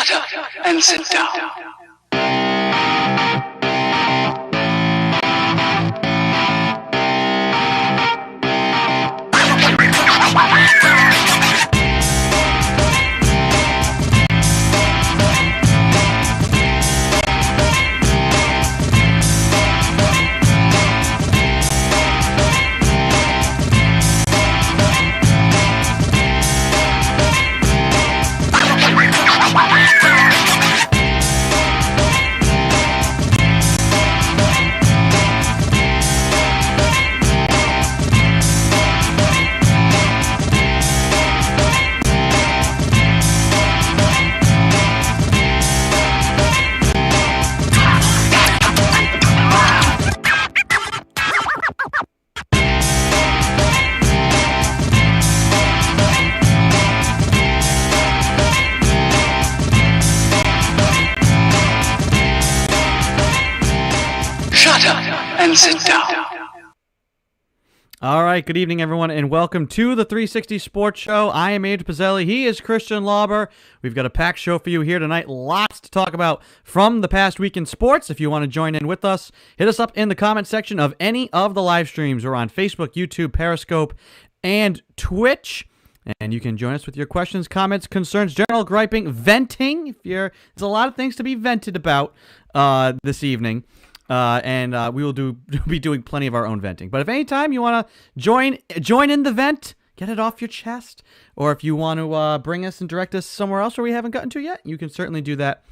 Shut up and sit down. And sit down. All right, good evening, everyone, and welcome to the 360 Sports Show. I am Andrew Pizzelli. He is Christian Lauber. We've got a packed show for you here tonight. Lots to talk about from the past week in sports. If you want to join in with us, hit us up in the comment section of any of the live streams. We're on Facebook, YouTube, Periscope, and Twitch. And you can join us with your questions, comments, concerns, general griping, venting. There's a lot of things to be vented about this evening. And we will be doing plenty of our own venting. But if anytime you want to join in the vent, get it off your chest, or if you want to bring us and direct us somewhere else where we haven't gotten to yet, you can certainly do that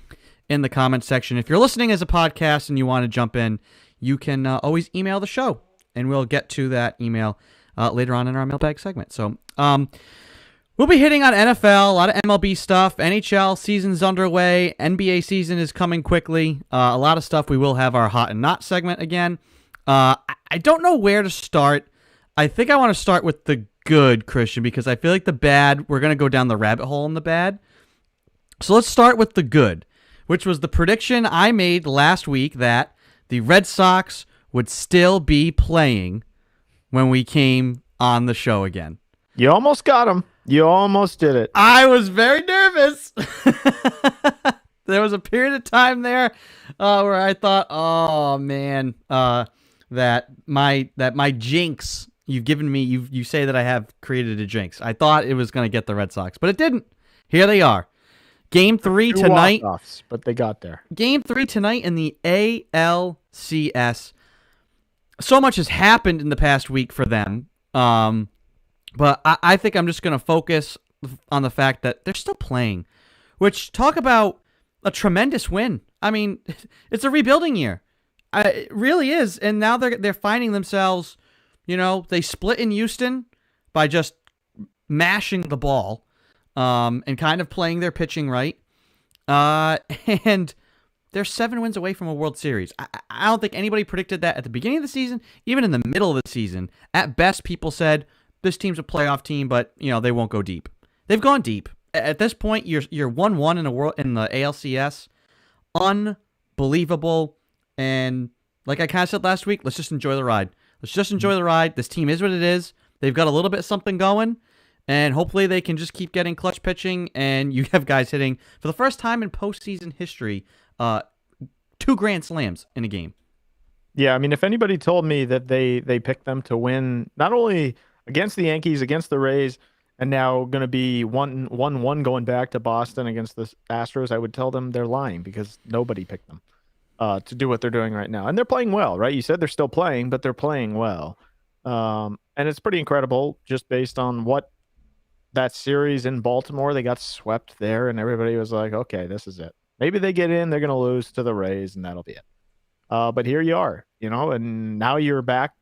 in the comment section. If you're listening as a podcast and you want to jump in, you can always email the show, and we'll get to that email later on in our mailbag segment. So we'll be hitting on NFL, a lot of MLB stuff, NHL season's underway, NBA season is coming quickly, a lot of stuff. We will have our hot and not segment again. I don't know where to start. I think I want to start with the good, Christian, because I feel like the bad, we're going to go down the rabbit hole in the bad. So let's start with the good, which was the prediction I made last week that the Red Sox would still be playing when we came on the show again. You almost got them. You almost did it. I was very nervous. There was a period of time there where I thought, oh man, that my jinx you've given me, you say that I have created a jinx. I thought it was going to get the Red Sox, but it didn't. Here they are. Game 3 tonight. But they got there. Game 3 tonight in the ALCS. So much has happened in the past week for them. But I think I'm just going to focus on the fact that they're still playing, which talk about a tremendous win. I mean, it's a rebuilding year. It really is. And now they're finding themselves, they split in Houston by just mashing the ball and kind of playing their pitching right. And they're 7 wins away from a World Series. I don't think anybody predicted that at the beginning of the season, even in the middle of the season. At best, people said, this team's a playoff team, but they won't go deep. They've gone deep. At this point, you're 1-1 in the ALCS. Unbelievable. And like I kind of said last week, let's just enjoy the ride. Let's just enjoy the ride. This team is what it is. They've got a little bit of something going, and hopefully they can just keep getting clutch pitching, and you have guys hitting, for the first time in postseason history, 2 grand slams in a game. Yeah, I mean, if anybody told me that they picked them to win not only against the Yankees, against the Rays, and now going to be 1-1 going back to Boston against the Astros, I would tell them they're lying because nobody picked them to do what they're doing right now. And they're playing well, right? You said they're still playing, but they're playing well. And it's pretty incredible just based on what that series in Baltimore, they got swept there, and everybody was like, okay, this is it. Maybe they get in, they're going to lose to the Rays, and that'll be it. But here you are, and now you're back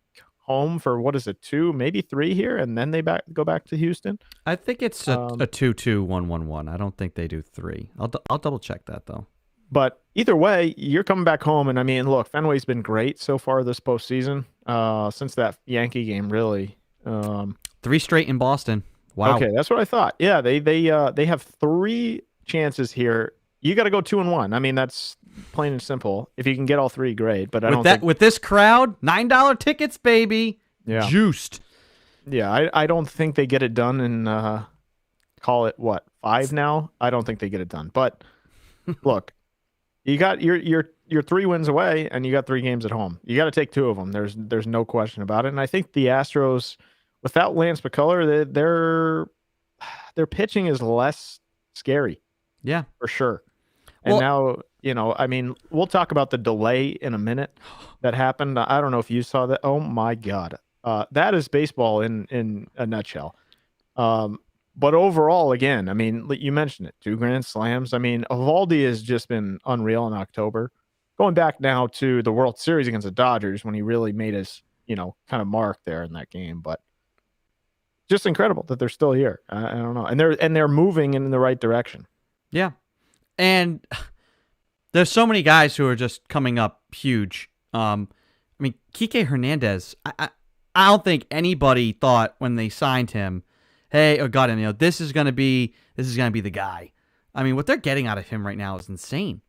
home for, 2, maybe 3 here, and then they go back to Houston. I think it's a 2-2, 1-1-1. I don't think they do 3. I'll double check that though. But either way, you're coming back home, and I mean, look, Fenway's been great so far this postseason. Since that Yankee game, really. 3 straight in Boston. Wow. Okay, that's what I thought. Yeah, they have 3 chances here. You got to go 2-1. I mean, that's plain and simple. If you can get all 3, great. But with this crowd, $9 tickets, baby. Yeah, juiced. Yeah, I don't think they get it done in call it 5 now. I don't think they get it done. But look, you got you're 3 wins away, and you got 3 games at home. You got to take 2 of them. There's no question about it. And I think the Astros, without Lance McCullers, their pitching is less scary. Yeah, for sure. And well, now, I mean, we'll talk about the delay in a minute that happened. I don't know if you saw that. Oh my God, that is baseball in a nutshell. But overall, again, I mean, you mentioned it, 2 grand slams. I mean, Eovaldi has just been unreal in October. Going back now to the World Series against the Dodgers when he really made his, kind of mark there in that game. But just incredible that they're still here. I don't know, and they're moving in the right direction. Yeah, and there's so many guys who are just coming up huge. I mean, Kike Hernandez. I don't think anybody thought when they signed him, hey, or got him, this is gonna be the guy. I mean, what they're getting out of him right now is insane.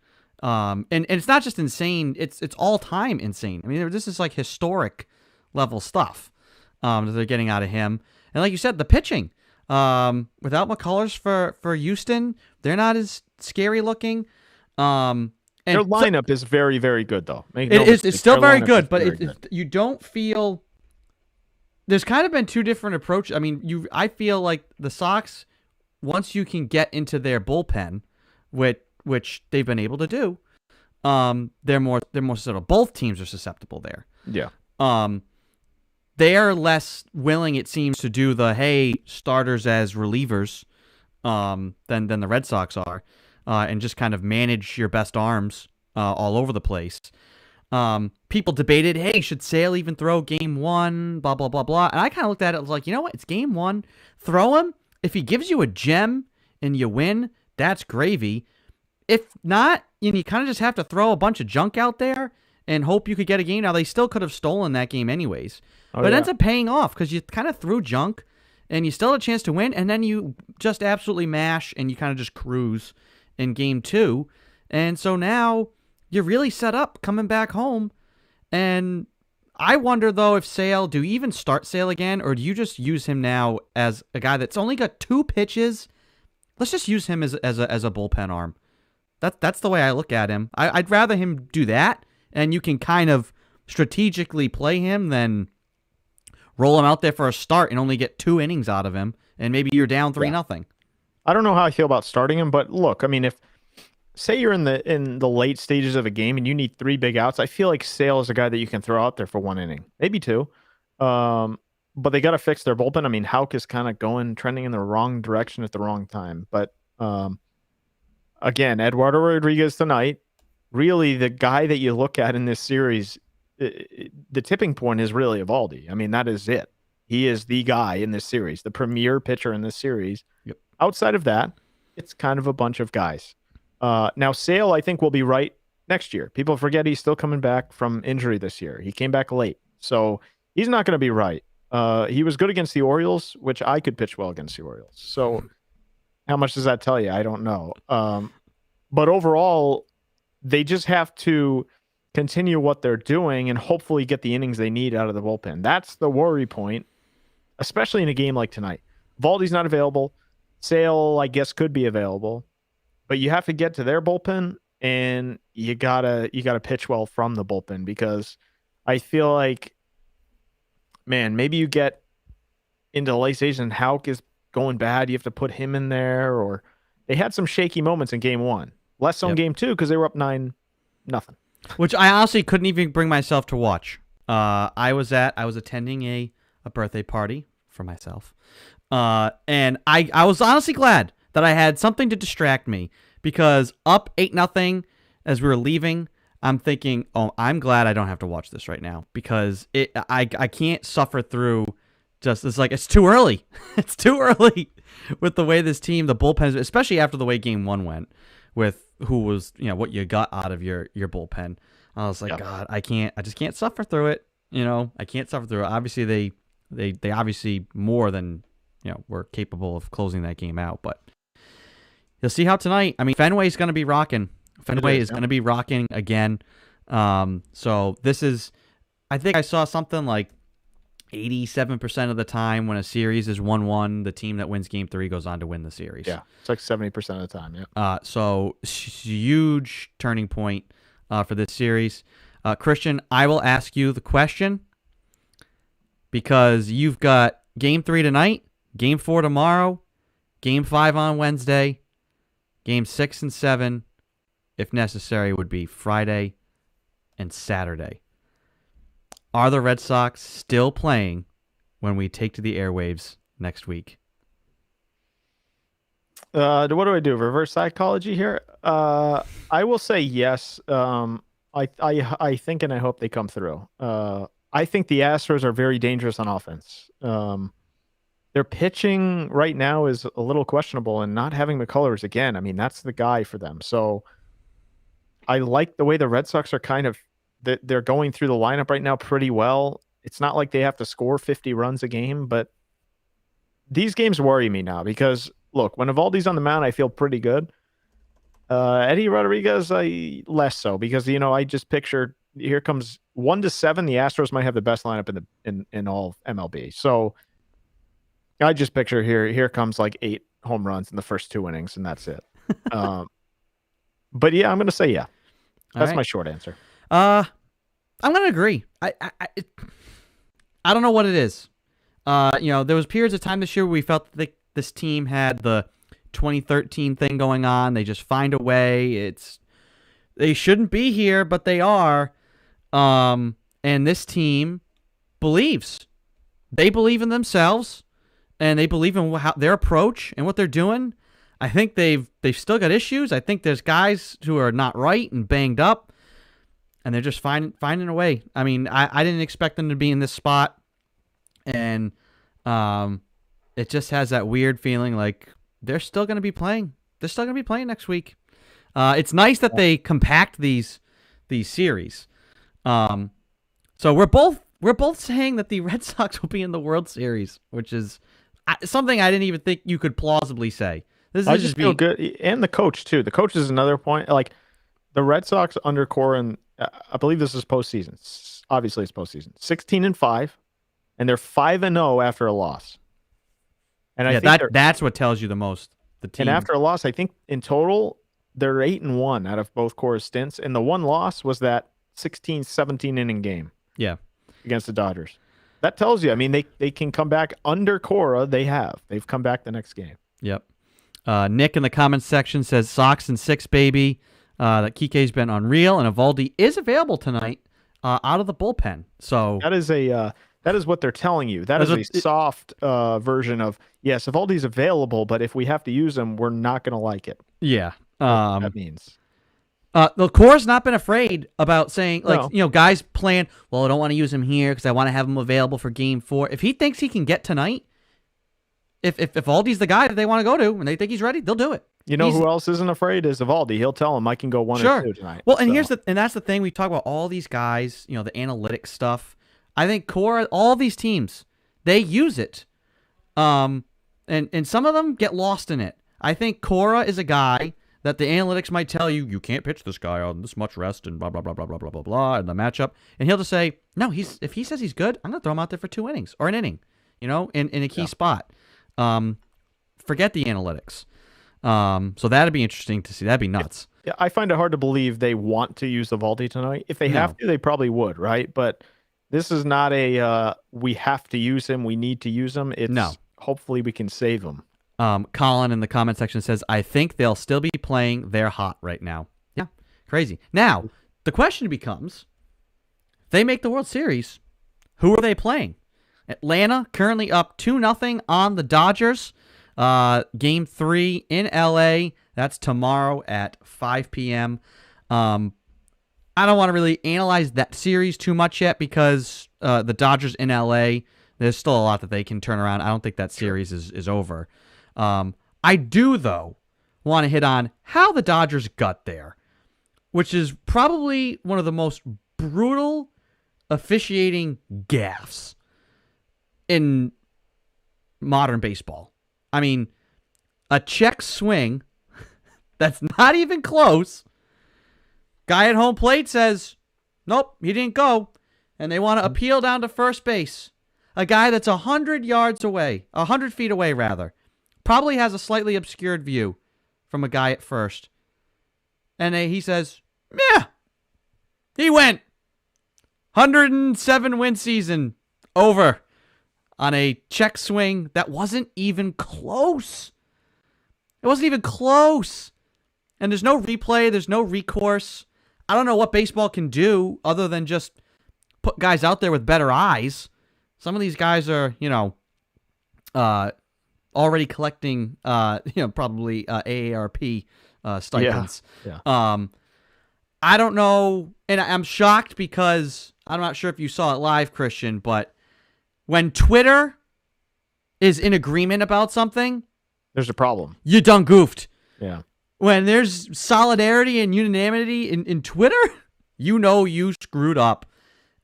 And it's not just insane; it's all time insane. I mean, this is like historic level stuff that they're getting out of him. And like you said, the pitching. Without McCullers for Houston, they're not as scary looking. And their lineup is very, very good, though. It's still very good, but you don't feel. There's kind of been 2 different approaches. I mean, I feel like the Sox, once you can get into their bullpen, which they've been able to do, they're more sort of, both teams are susceptible there. Yeah. They are less willing, it seems, to do the starters as relievers than the Red Sox are, and just kind of manage your best arms all over the place. People debated, hey, should Sale even throw game 1, blah, blah, blah, blah. And I kind of looked at it, I was like, you know what? It's game 1. Throw him. If he gives you a gem and you win, that's gravy. If not, you kind of just have to throw a bunch of junk out there and hope you could get a game. Now, they still could have stolen that game anyways. But it ends up paying off because you kind of threw junk and you still had a chance to win, and then you just absolutely mash and you kind of just cruise in game 2. And so now you're really set up coming back home. And I wonder, though, if Sale, do you even start Sale again, or do you just use him now as a guy that's only got 2 pitches? Let's just use him as a bullpen arm. That's the way I look at him. I'd rather him do that, and you can kind of strategically play him than roll him out there for a start and only get 2 innings out of him, and maybe you're down 3-0. I don't know how I feel about starting him, but look, I mean, if say you're in the late stages of a game and you need 3 big outs, I feel like Sale is a guy that you can throw out there for 1 inning, maybe 2. But they got to fix their bullpen. I mean, Houck is kind of trending in the wrong direction at the wrong time. But again, Eduardo Rodriguez tonight, really the guy that you look at in this series, the tipping point is really Eovaldi. I mean, that is it. He is the guy in this series, the premier pitcher in this series. Yep. Outside of that, it's kind of a bunch of guys. Now, Sale, I think, will be right next year. People forget he's still coming back from injury this year. He came back late. So he's not going to be right. He was good against the Orioles, which I could pitch well against the Orioles. So how much does that tell you? I don't know. But overall, they just have to continue what they're doing and hopefully get the innings they need out of the bullpen. That's the worry point, especially in a game like tonight. Valdi's not available. Sale, I guess, could be available. But you have to get to their bullpen, and you gotta pitch well from the bullpen, because I feel like, man, maybe you get into the late stage and Houck is going bad. You have to put him in there, or they had some shaky moments in game 1. Less so in game 2 because they were up 9-0. Which I honestly couldn't even bring myself to watch. I was attending a birthday party for myself, and I was honestly glad that I had something to distract me, because up 8-0 as we were leaving, I'm thinking, oh, I'm glad I don't have to watch this right now, because I can't suffer through. It's too early. It's too early with the way this team, the bullpen, especially after the way game 1 went, with who was, what you got out of your bullpen. I was like, God, I just can't suffer through it. I can't suffer through it. Obviously, they obviously more than, were capable of closing that game out. But you'll see how tonight, I mean, Fenway's going to be rocking. Fenway is going to be rocking again. So this is, I think I saw something like, 87% of the time when a series is 1-1, the team that wins game 3 goes on to win the series. Yeah, it's like 70% of the time. Yeah. So huge turning point for this series. Christian, I will ask you the question because you've got game 3 tonight, game 4 tomorrow, game 5 on Wednesday, game 6 and 7, if necessary, would be Friday and Saturday. Are the Red Sox still playing when we take to the airwaves next week? What do I do? Reverse psychology here? I will say yes. I think and I hope they come through. I think the Astros are very dangerous on offense. Their pitching right now is a little questionable, and not having McCullers again, I mean, that's the guy for them. So I like the way the Red Sox are kind of they're going through the lineup right now pretty well. It's not like they have to score 50 runs a game, but these games worry me now because, look, when Evaldi's on the mound, I feel pretty good. Eddie Rodriguez, less so because, I just picture here comes 1-7. The Astros might have the best lineup in all MLB. So I just picture here comes like 8 home runs in the first 2 innings, and that's it. But yeah, I'm going to say yeah. That's my short answer. I'm going to agree. I don't know what it is. There was periods of time this year where we felt that this team had the 2013 thing going on. They just find a way. They shouldn't be here, but they are. And this team believes. They believe in themselves, and they believe in their approach and what they're doing. I think they've still got issues. I think there's guys who are not right and banged up, and they're just finding a way. I mean, I didn't expect them to be in this spot, and it just has that weird feeling like they're still going to be playing. They're still going to be playing next week. It's nice that they compact these series. So we're both saying that the Red Sox will be in the World Series, which is something I didn't even think you could plausibly say. I just feel good, and the coach too. The coach is another point. Like the Red Sox under Cora, I believe this is postseason. Obviously, it's postseason. 16-5, and they're 5-0 after a loss. And I think that's what tells you the most. The team, and after a loss, I think in total they're 8-1 out of both Cora's stints, and the one loss was that 16-17 inning game. Yeah, against the Dodgers. That tells you. I mean, they can come back under Cora. They've come back the next game. Yep. Nick in the comments section says Sox in 6, baby. That Kike's been unreal, and Evaldi is available tonight out of the bullpen. So that is what they're telling you. That is a soft version of, yes, Evaldi's available, but if we have to use him, we're not going to like it. Yeah. That means. The Core's not been afraid about saying, guys playing, well, I don't want to use him here because I want to have him available for game 4. If he thinks he can get tonight, if Evaldi's the guy that they want to go to and they think he's ready, they'll do it. Who else isn't afraid is Evaldi. He'll tell him I can go 1 or 2 tonight. Well, and that's the thing. We talk about all these guys, the analytics stuff. I think Cora, all these teams, they use it. And some of them get lost in it. I think Cora is a guy that the analytics might tell you can't pitch this guy on this much rest and blah, blah, blah, blah, blah, blah, blah, blah, and the matchup. And he'll just say, no, if he says he's good, I'm going to throw him out there for 2 innings or an inning, in a key spot. Forget the analytics. So that'd be interesting to see. That'd be nuts. Yeah, I find it hard to believe they want to use Evaldi tonight. If they have to, they probably would, right? But this is not a we have to use him, we need to use him. It's hopefully we can save him. Colin in the comment section says, I think they'll still be playing. They're hot right now. Yeah, crazy. Now, the question becomes, if they make the World Series, who are they playing? Atlanta currently up 2-0 on the Dodgers. Game 3 in LA. That's tomorrow at 5 p.m. I don't want to really analyze that series too much yet because the Dodgers in LA, there's still a lot that they can turn around. I don't think that series is over. I do, though, want to hit on how the Dodgers got there, which is probably one of the most brutal officiating gaffes in modern baseball. I mean, a check swing that's not even close. Guy at home plate says, nope, he didn't go. And they want to appeal down to first base. A guy that's 100 yards away, 100 feet away, rather, probably has a slightly obscured view from a guy at first. And he says, yeah, he went. 107 win season over on a check swing that wasn't even close. It wasn't even close. And there's no replay. There's no recourse. I don't know what baseball can do other than just put guys out there with better eyes. Some of these guys are, already collecting, probably AARP stipends. Yeah. I don't know, and I'm shocked because I'm not sure if you saw it live, Christian, but when Twitter is in agreement about something, there's a problem. You done goofed. Yeah. When there's solidarity and unanimity in Twitter, you screwed up.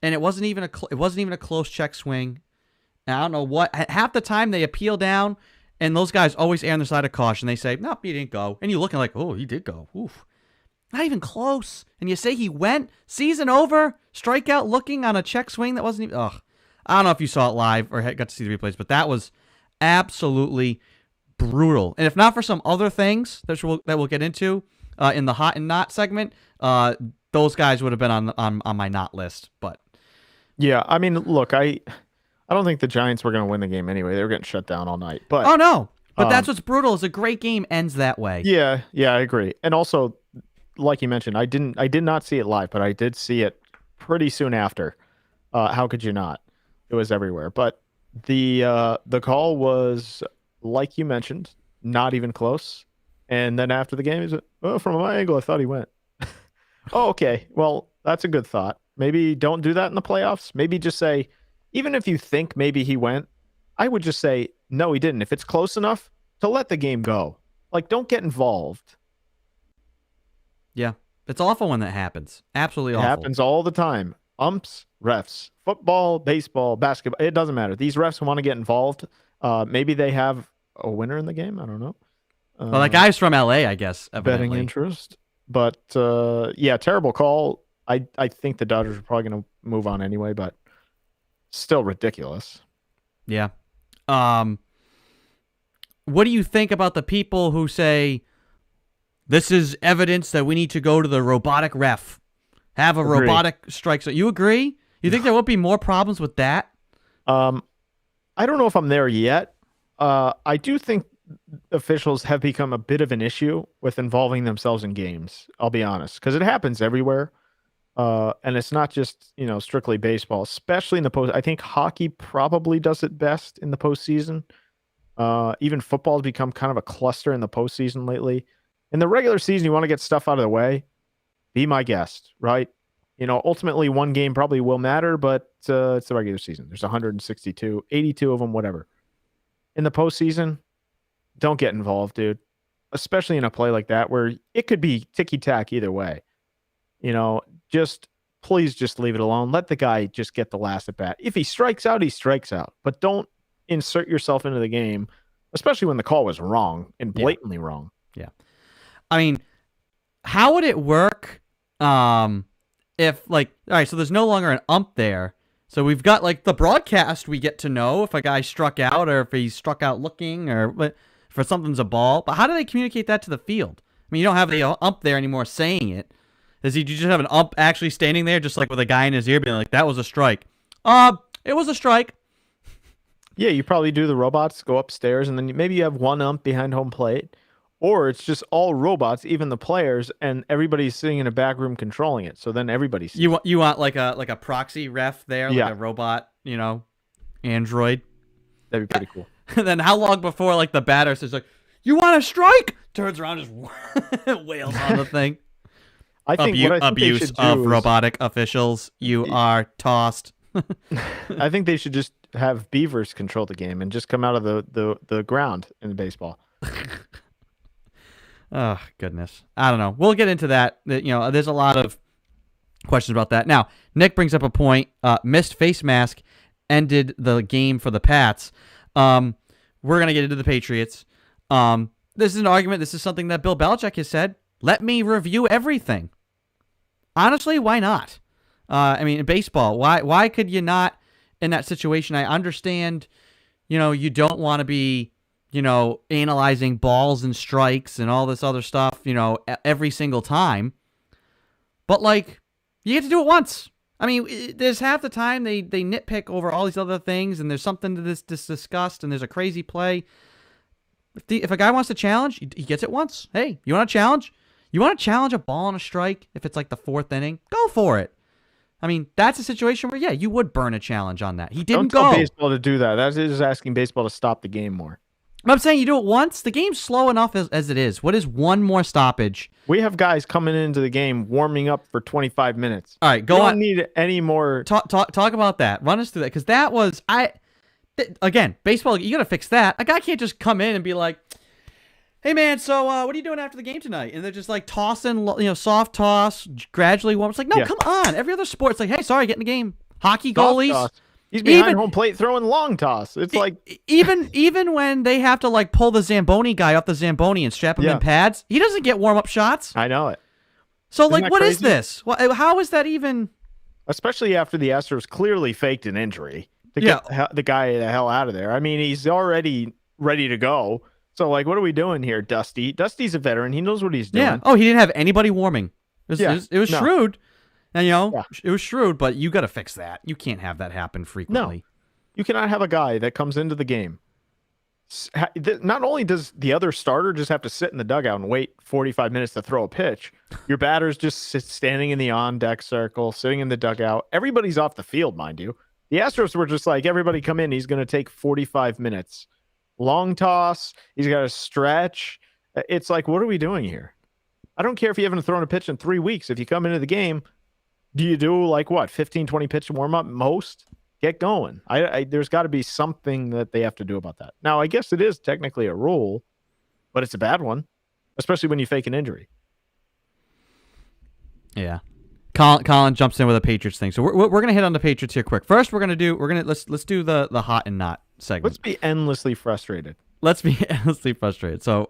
And it wasn't even a close check swing. And I don't know what. Half the time they appeal down, and those guys always err on the side of caution. They say, "Nope, he didn't go," and you're looking like, "Oh, he did go." Oof, not even close. And you say he went. Season over. Strikeout looking on a check swing that wasn't even. Ugh. I don't know if you saw it live or got to see the replays, but that was absolutely brutal. And if not for some other things that we'll get into in the hot and not segment, those guys would have been on my not list, but. Yeah, I mean, look, I don't think the Giants were going to win the game anyway. They were getting shut down all night. But oh no, but that's what's brutal. Is a great game ends that way. Yeah, I agree. And also, like you mentioned, I did not see it live, but I did see it pretty soon after. How could you not? It was everywhere. But the call was, like you mentioned, not even close. And then after the game, he's like, "Oh, from my angle, I thought he went." Oh, okay. Well, that's a good thought. Maybe don't do that in the playoffs. Maybe just say, even if you think maybe he went, I would just say, no, he didn't. If it's close enough, to let the game go. Like, don't get involved. Yeah. It's awful when that happens. Absolutely awful. It happens all the time. Umps, refs, football, baseball, basketball. It doesn't matter. These refs want to get involved. Maybe they have a winner in the game. I don't know. Well, that guy's from LA, I guess. Betting interest. But, yeah, terrible call. I think the Dodgers are probably going to move on anyway, but still ridiculous. Yeah. What do you think about the people who say this is evidence that we need to go to the robotic ref? Have a robotic strike zone. You agree? You think there will be more problems with that? I don't know if I'm there yet. I do think officials have become a bit of an issue with involving themselves in games. I'll be honest, because it happens everywhere. And it's not just, strictly baseball, especially in the post. I think hockey probably does it best in the postseason. Even football has become kind of a cluster in the postseason lately. In the regular season, you want to get stuff out of the way. Be my guest, right? Ultimately one game probably will matter, but it's the regular season. There's 162, 82 of them, whatever. In the postseason, don't get involved, dude. Especially in a play like that where it could be ticky-tack either way. Please just leave it alone. Let the guy just get the last at bat. If he strikes out, he strikes out. But don't insert yourself into the game, especially when the call was wrong and blatantly wrong. Yeah. I mean, how would it work if, all right, so there's no longer an ump there. So we've got, the broadcast, we get to know if a guy struck out or if he struck out looking or if something's a ball. But how do they communicate that to the field? I mean, you don't have the ump there anymore saying it. Do you just have an ump actually standing there, just with a guy in his ear being like, that was a strike? It was a strike. Yeah, you probably do the robots go upstairs, and then maybe you have one ump behind home plate, or it's just all robots, even the players, and everybody's sitting in a back room controlling it. So then everybody's you want like a proxy ref there, like a robot, android. That'd be pretty cool. And then how long before the batter says you want a strike? Turns around, just wails on the thing. I think abuse of robotic officials. You are tossed. I think they should just have beavers control the game and just come out of the ground in baseball. Oh, goodness. I don't know. We'll get into that. There's a lot of questions about that. Now, Nick brings up a point. Missed face mask ended the game for the Pats. We're going to get into the Patriots. This is an argument. This is something that Bill Belichick has said. Let me review everything. Honestly, why not? In baseball, why could you not in that situation. I understand, you don't want to be, analyzing balls and strikes and all this other stuff, every single time. But, like, you get to do it once. I mean, there's half the time they nitpick over all these other things, and there's something to this discussed, and there's a crazy play. If a guy wants to challenge, he gets it once. Hey, you want to challenge? You want to challenge a ball on a strike if it's like the 4th inning? Go for it. I mean, that's a situation where, yeah, you would burn a challenge on that. He didn't go. Don't tell baseball to do that. That is asking baseball to stop the game more. I'm saying you do it once. The game's slow enough as it is. What is one more stoppage? We have guys coming into the game warming up for 25 minutes. All right, go on. We don't need any more. Talk about that. Run us through that, because that was again, baseball. You got to fix that. A guy can't just come in and be like, "Hey man, so what are you doing after the game tonight?" And they're just like tossing, soft toss, gradually warm. It's like, no, come on. Every other sport, it's like, hey, sorry, get in the game. Hockey goalies. Toss. He's behind home plate throwing long toss. It's like even when they have to like pull the Zamboni guy off the Zamboni and strap him in pads, he doesn't get warm up shots. I know it. So like, what is this? How is that even? Especially after the Astros clearly faked an injury to get the guy the hell out of there. I mean, he's already ready to go. So like, what are we doing here, Dusty? Dusty's a veteran. He knows what he's doing. Yeah. Oh, he didn't have anybody warming. It was shrewd. And, it was shrewd, but you got to fix that. You can't have that happen frequently. No, you cannot have a guy that comes into the game. Not only does the other starter just have to sit in the dugout and wait 45 minutes to throw a pitch, your batter's just standing in the on-deck circle, sitting in the dugout. Everybody's off the field, mind you. The Astros were just like, everybody come in. He's going to take 45 minutes. Long toss. He's got to stretch. It's like, what are we doing here? I don't care if you haven't thrown a pitch in 3 weeks. If you come into the game, do you do like what, 15, 20 pitch warm up most? Get going. There's got to be something that they have to do about that. Now, I guess it is technically a rule, but it's a bad one, especially when you fake an injury. Yeah. Colin jumps in with a Patriots thing. So we're going to hit on the Patriots here quick. First, let's do the hot and not segment. Let's be endlessly frustrated. So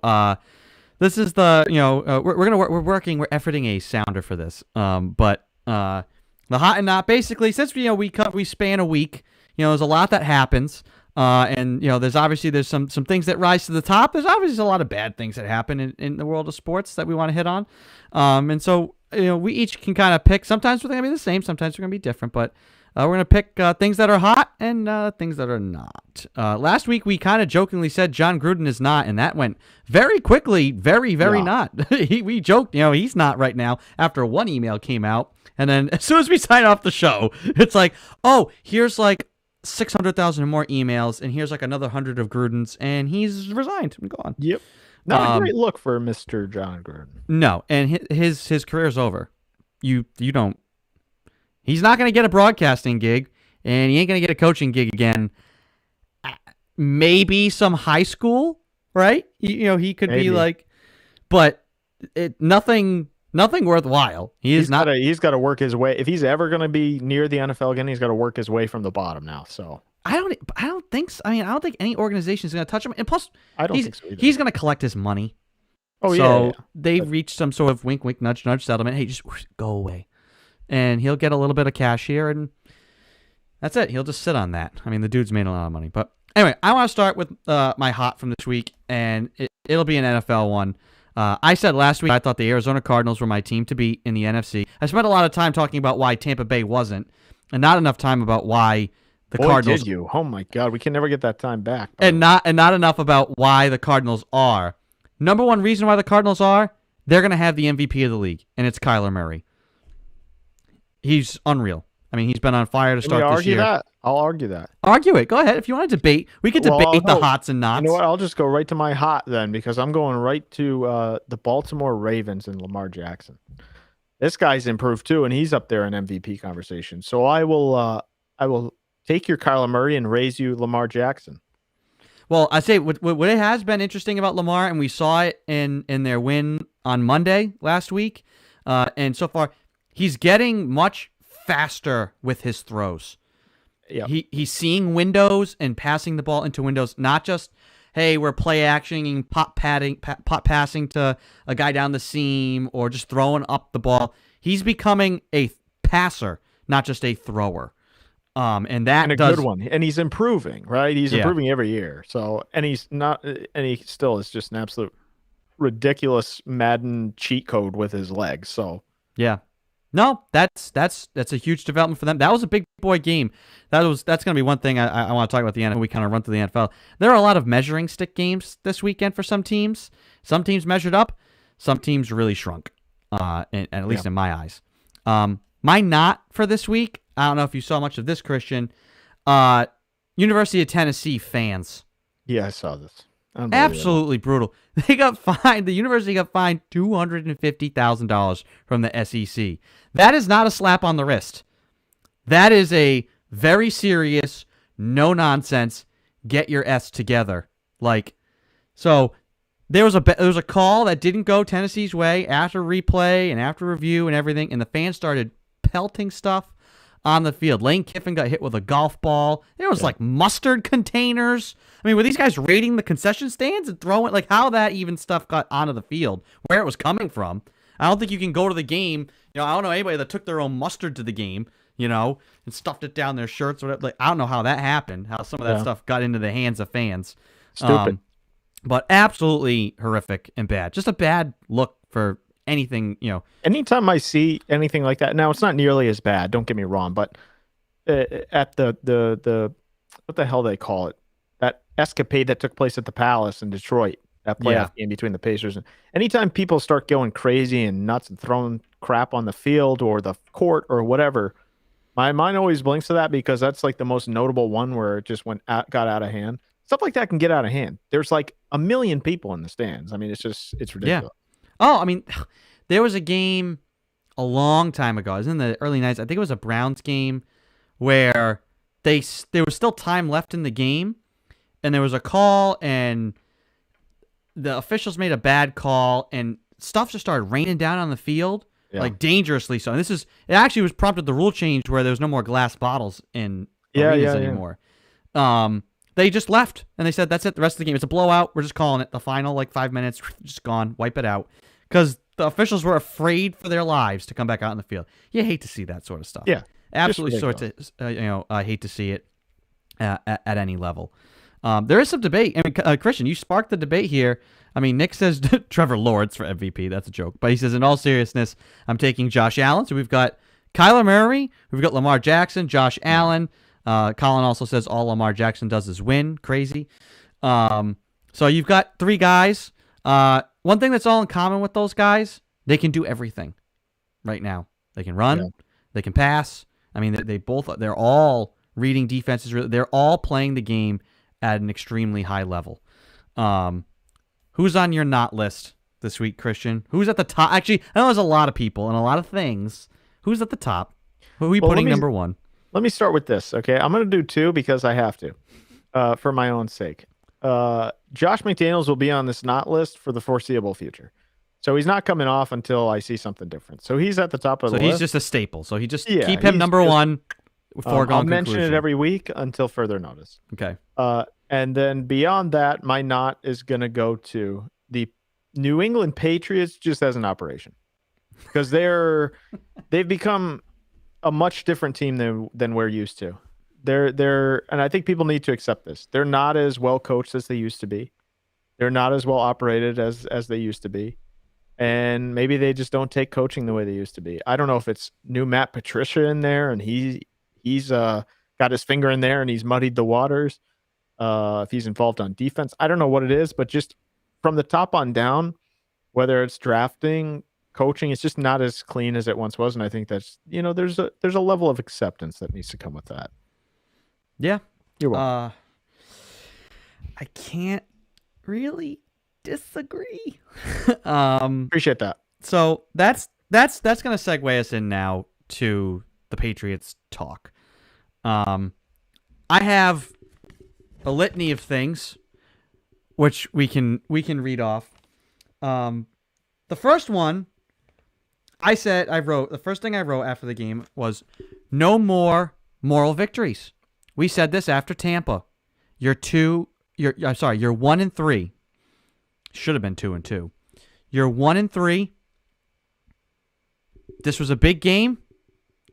this is the, we're efforting a sounder for this. But the hot and not, basically, since we span a week, there's a lot that happens. And there's some things that rise to the top. There's obviously a lot of bad things that happen in the world of sports that we want to hit on. And so, we each can kind of pick. Sometimes we're going to be the same. Sometimes we're going to be different. But we're going to pick things that are hot and things that are not. Last week, we kind of jokingly said John Gruden is not, and that went very quickly, very, very not. We joked, he's not right now after one email came out. And then as soon as we sign off the show, it's like, oh, here's like 600,000 more emails, and here's like another 100 of Gruden's, and he's resigned and gone. Yep. Not a great look for Mr. John Gruden. No, and his career's over. You don't. He's not going to get a broadcasting gig, and he ain't going to get a coaching gig again. Maybe some high school, right? He could be like, but nothing worthwhile. He's got to work his way. If he's ever going to be near the NFL again, he's got to work his way from the bottom now. So I don't think so. I mean, I don't think any organization is going to touch him. And plus, I don't think so either. He's going to collect his money. Oh, so they've reached some sort of wink, wink, nudge, nudge settlement. Hey, just go away. And he'll get a little bit of cash here, and that's it. He'll just sit on that. I mean, the dude's made a lot of money. But anyway, I want to start with my hot from this week, and it'll be an NFL one. I said last week I thought the Arizona Cardinals were my team to beat in the NFC. I spent a lot of time talking about why Tampa Bay wasn't, and not enough time about why the Cardinals. Did you? Oh my God, we can never get that time back. And not enough about why the Cardinals are. Number one reason why the Cardinals are, they're going to have the MVP of the league, and it's Kyler Murray. He's unreal. I mean, he's been on fire to start this year. I'll argue that. Argue it. Go ahead. If you want to debate, we could debate the hots and nots. You know what? I'll just go right to my hot then, because I'm going right to the Baltimore Ravens and Lamar Jackson. This guy's improved too, and he's up there in MVP conversation. So I will take your Kyler Murray and raise you Lamar Jackson. Well, I say what it has been interesting about Lamar, and we saw it in their win on Monday last week, and so far he's getting much faster with his throws. Yeah, he's seeing windows and passing the ball into windows, not just, hey, we're play actioning, pop passing to a guy down the seam or just throwing up the ball. He's becoming a passer, not just a thrower. And that And a does good one. And he's improving, right? He's Yeah. improving every year. So, and he's not, and he still is just an absolute ridiculous Madden cheat code with his legs. So, yeah. No, that's a huge development for them. That was a big boy game. That's going to be one thing I want to talk about the NFL. We kind of run through the NFL. There are a lot of measuring stick games this weekend for some teams. Some teams measured up. Some teams really shrunk, and at least in my eyes. My not for this week, I don't know if you saw much of this, Christian. University of Tennessee fans. yeah, I saw this. Absolutely brutal. They got fined. The university got fined $250,000 from the SEC. That is not a slap on the wrist. That is a very serious, no nonsense. Get your S together. So there was a call that didn't go Tennessee's way after replay and after review and everything, and the fans started pelting stuff on the field. Lane Kiffin got hit with a golf ball. There was mustard containers. I mean, were these guys raiding the concession stands and throwing how that even stuff got onto the field, where it was coming from? I don't think you can go to the game. I don't know anybody that took their own mustard to the game, and stuffed it down their shirts or whatever. I don't know how that happened, how some of that stuff got into the hands of fans. Stupid. But absolutely horrific and bad. Just a bad look for anything, Anytime I see anything like that, now it's not nearly as bad, don't get me wrong, but at the what the hell they call it, that escapade that took place at the Palace in Detroit, that playoff game between the Pacers, and anytime people start going crazy and nuts and throwing crap on the field or the court or whatever, my mind always blinks to that, because that's the most notable one where it just got out of hand. Stuff like that can get out of hand. There's a million people in the stands. I mean, it's ridiculous. Yeah. Oh, I mean, there was a game a long time ago. It was in the early 90s. I think it was a Browns game where there was still time left in the game, and there was a call, and the officials made a bad call, and stuff just started raining down on the field, dangerously so. And it actually was prompted the rule change where there was no more glass bottles in arenas anymore. They just left, and they said, that's it, the rest of the game. It's a blowout. We're just calling it. The final, 5 minutes, just gone. Wipe it out. Because the officials were afraid for their lives to come back out in the field. You hate to see that sort of stuff. Yeah. Absolutely I hate to see it at any level. There is some debate. I mean, Christian, you sparked the debate here. I mean, Nick says Trevor Lawrence for MVP. That's a joke. But he says, in all seriousness, I'm taking Josh Allen. So we've got Kyler Murray. We've got Lamar Jackson, Josh Allen. Colin also says all Lamar Jackson does is win. Crazy. So you've got three guys. One thing that's all in common with those guys, they can do everything right now. They can run. They can pass. I mean, they're all reading defenses. They're all playing the game at an extremely high level. Who's on your not list this week, Christian? Who's at the top? Actually, I know there's a lot of people and a lot of things. Who's at the top? Who are we putting number one? Let me start with this, okay? I'm going to do two because I have to, for my own sake. Josh McDaniels will be on this not list for the foreseeable future. So he's not coming off until I see something different. So he's at the top of the list. So he's just a staple. So keep him number one. I'll mention it every week until further notice. Okay. And then beyond that, my not is going to go to the New England Patriots just as an operation, because they've become a much different team than we're used to. And I think people need to accept this. They're not as well coached as they used to be. They're not as well operated as they used to be. And maybe they just don't take coaching the way they used to be. I don't know if it's new Matt Patricia in there and he's got his finger in there and he's muddied the waters. If he's involved on defense, I don't know what it is, but just from the top on down, whether it's drafting, coaching, it's just not as clean as it once was. And I think that's, there's a level of acceptance that needs to come with that. Yeah. You're welcome. I can't really disagree. Appreciate that. So that's going to segue us in now to the Patriots talk. I have a litany of things which we can read off. The first one the first thing I wrote after the game was no more moral victories. We said this after Tampa. You're 1-3. Should have been 2-2. You're 1-3. This was a big game.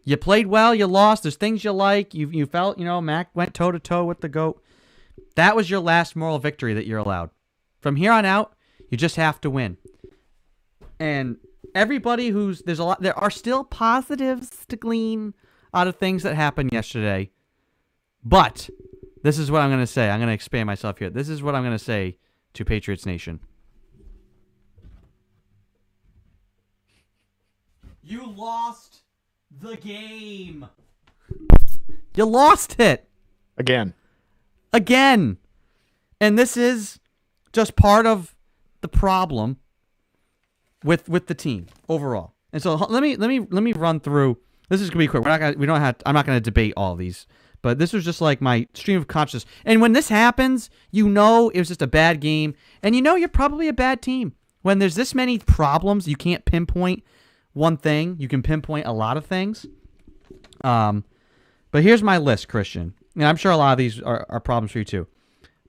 You played well, you lost. There's things you like. You felt, Mac went toe-to-toe with the GOAT. That was your last moral victory that you're allowed. From here on out, you just have to win. And everybody there are still positives to glean out of things that happened yesterday. But this is what I'm going to say. I'm going to expand myself here. This is what I'm going to say to Patriots Nation. You lost the game. You lost it. Again. And this is just part of the problem with the team overall. And so let me run through. This is gonna be quick. I'm not gonna debate all these, but this was just like my stream of consciousness. And when this happens, it was just a bad game, and you're probably a bad team. When there's this many problems, you can't pinpoint one thing. You can pinpoint a lot of things. But here's my list, Christian. And I'm sure a lot of these are problems for you too.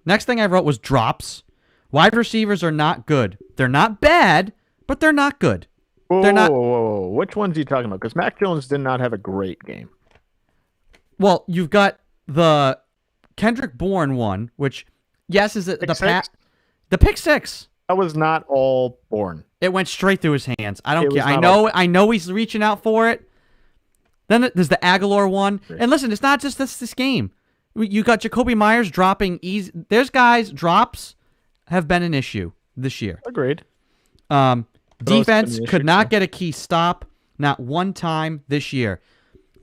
Next thing I wrote was drops. Wide receivers are not good. They're not bad, but they're not good. They're not. Whoa. Which ones are you talking about? Because Mac Jones did not have a great game. Well, you've got the Kendrick Bourne one, which, yes, is the pick six. That was not all Bourne. It went straight through his hands. I don't care. I know he's reaching out for it. Then there's the Aguilar one. Right. And listen, it's not just this game. You got Jacoby Myers dropping easy. There's guys, drops have been an issue this year. Agreed. Defense could not get a key stop, not one time this year.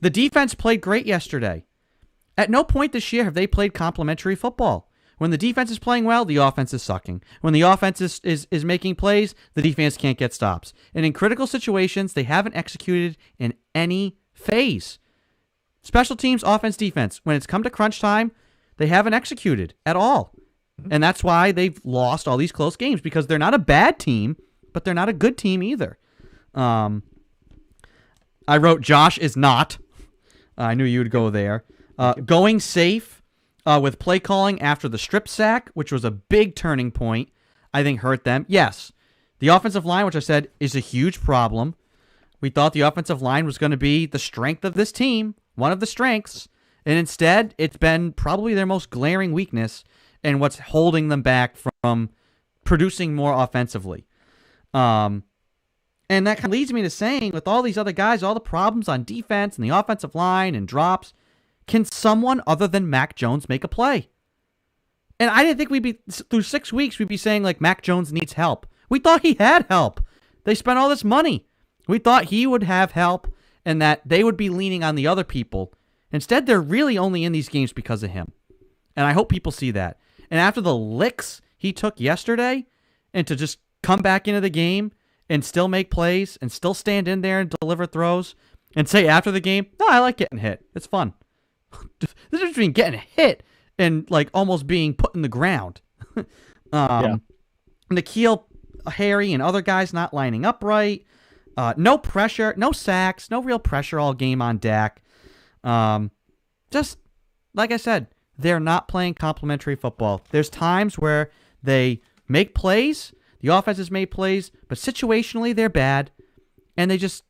The defense played great yesterday. At no point this year have they played complimentary football. When the defense is playing well, the offense is sucking. When the offense is making plays, the defense can't get stops. And in critical situations, they haven't executed in any phase. Special teams, offense, defense. When it's come to crunch time, they haven't executed at all. And that's why they've lost all these close games, because they're not a bad team, but they're not a good team either. I wrote Josh is not. I knew you would go there. Going safe with play calling after the strip sack, which was a big turning point, I think hurt them. Yes, the offensive line, which I said is a huge problem. We thought the offensive line was going to be the strength of this team, one of the strengths, and instead it's been probably their most glaring weakness and what's holding them back from producing more offensively. And that kind of leads me to saying, with all these other guys, all the problems on defense and the offensive line and drops, can someone other than Mac Jones make a play? And I didn't think through 6 weeks, we'd be saying, like, Mac Jones needs help. We thought he had help. They spent all this money. We thought he would have help and that they would be leaning on the other people. Instead, they're really only in these games because of him. And I hope people see that. And after the licks he took yesterday, and to just come back into the game and still make plays and still stand in there and deliver throws and say after the game, no, I like getting hit. It's fun. The difference between getting hit and like almost being put in the ground. N'Keal Harry and other guys not lining up right. No pressure, no sacks, no real pressure all game on Dak. Just like I said, they're not playing complimentary football. There's times where they make plays, the offense has made plays, but situationally they're bad, and they just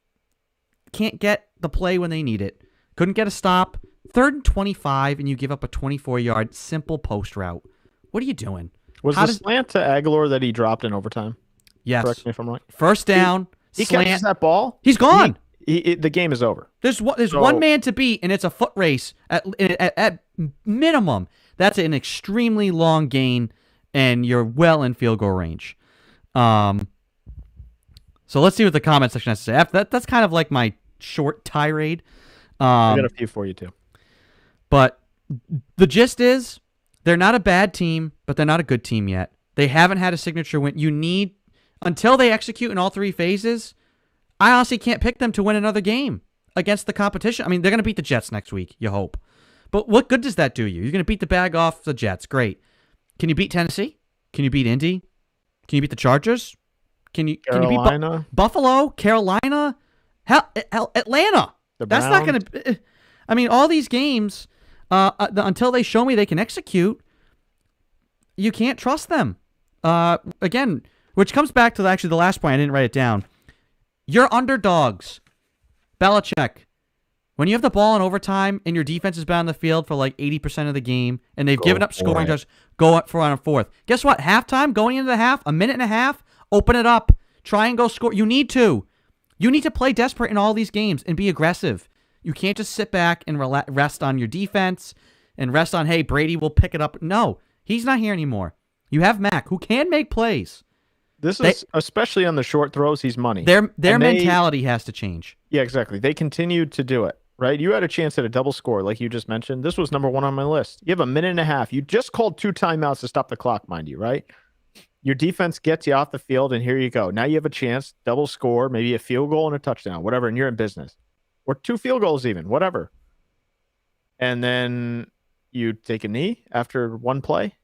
can't get the play when they need it. Couldn't get a stop. 3rd and 25, and you give up a 24-yard simple post route. What are you doing? Was the slant to Aguilar that he dropped in overtime? Yes. Correct me if I'm right. First down, he catches that ball. He's gone. The game is over. There's one man to beat, and it's a foot race at minimum. That's an extremely long gain, and you're well in field goal range. So let's see what the comment section has to say. That's kind of like my short tirade. I got a few for you too. But the gist is, they're not a bad team, but they're not a good team yet. They haven't had a signature win. You need, until they execute in all 3 phases, I honestly can't pick them to win another game against the competition. I mean, they're going to beat the Jets next week, you hope. But what good does that do you? You're going to beat the bag off the Jets. Great. Can you beat Tennessee? Can you beat Indy? Can you beat the Chargers? Can you beat Buffalo? Carolina? Hell, Atlanta. That's not going to... I mean, all these games, until they show me they can execute, you can't trust them. Again, which comes back to actually the last point. I didn't write it down. You're underdogs. Belichick, When you have the ball in overtime and your defense has been on the field for like 80% of the game and they've given up scoring, just go up for on a fourth. Guess what? Halftime, going into the half, a minute and a half, open it up. Try and go score. You need to. You need to play desperate in all these games and be aggressive. You can't just sit back and rest on your defense and rest on, hey, Brady will pick it up. No, he's not here anymore. You have Mac, who can make plays. This is, especially on the short throws, he's money. Their mentality has to change. Yeah, exactly. They continued to do it, right? You had a chance at a double score, like you just mentioned. This was number one on my list. You have a minute and a half. You just called 2 timeouts to stop the clock, mind you, right? Your defense gets you off the field, and here you go. Now you have a chance, double score, maybe a field goal and a touchdown, whatever, and you're in business. Or 2 field goals even, whatever. And then you take a knee after one play.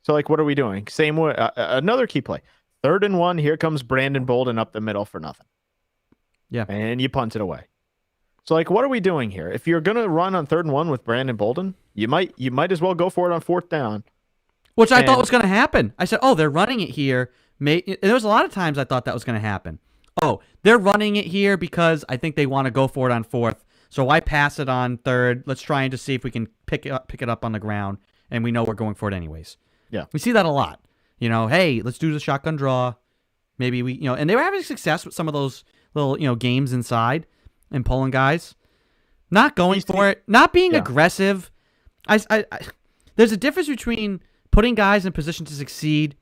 So, like, what are we doing? Same way. Another key play. 3rd and 1. Here comes Brandon Bolden up the middle for nothing. Yeah. And you punt it away. So, like, what are we doing here? If you're going to run on 3rd and 1 with Brandon Bolden, you might as well go for it on 4th down. Which I thought was going to happen. I said, oh, they're running it here. There was a lot of times I thought that was going to happen. Oh, they're running it here because I think they want to go for it on 4th. So why pass it on 3rd? Let's try and just see if we can pick it up on the ground, and we know we're going for it anyways. Yeah. We see that a lot. You know, hey, let's do the shotgun draw. Maybe we, and they were having success with some of those little, games inside and pulling guys. Not going for it, not being aggressive. There's a difference between putting guys in position to succeed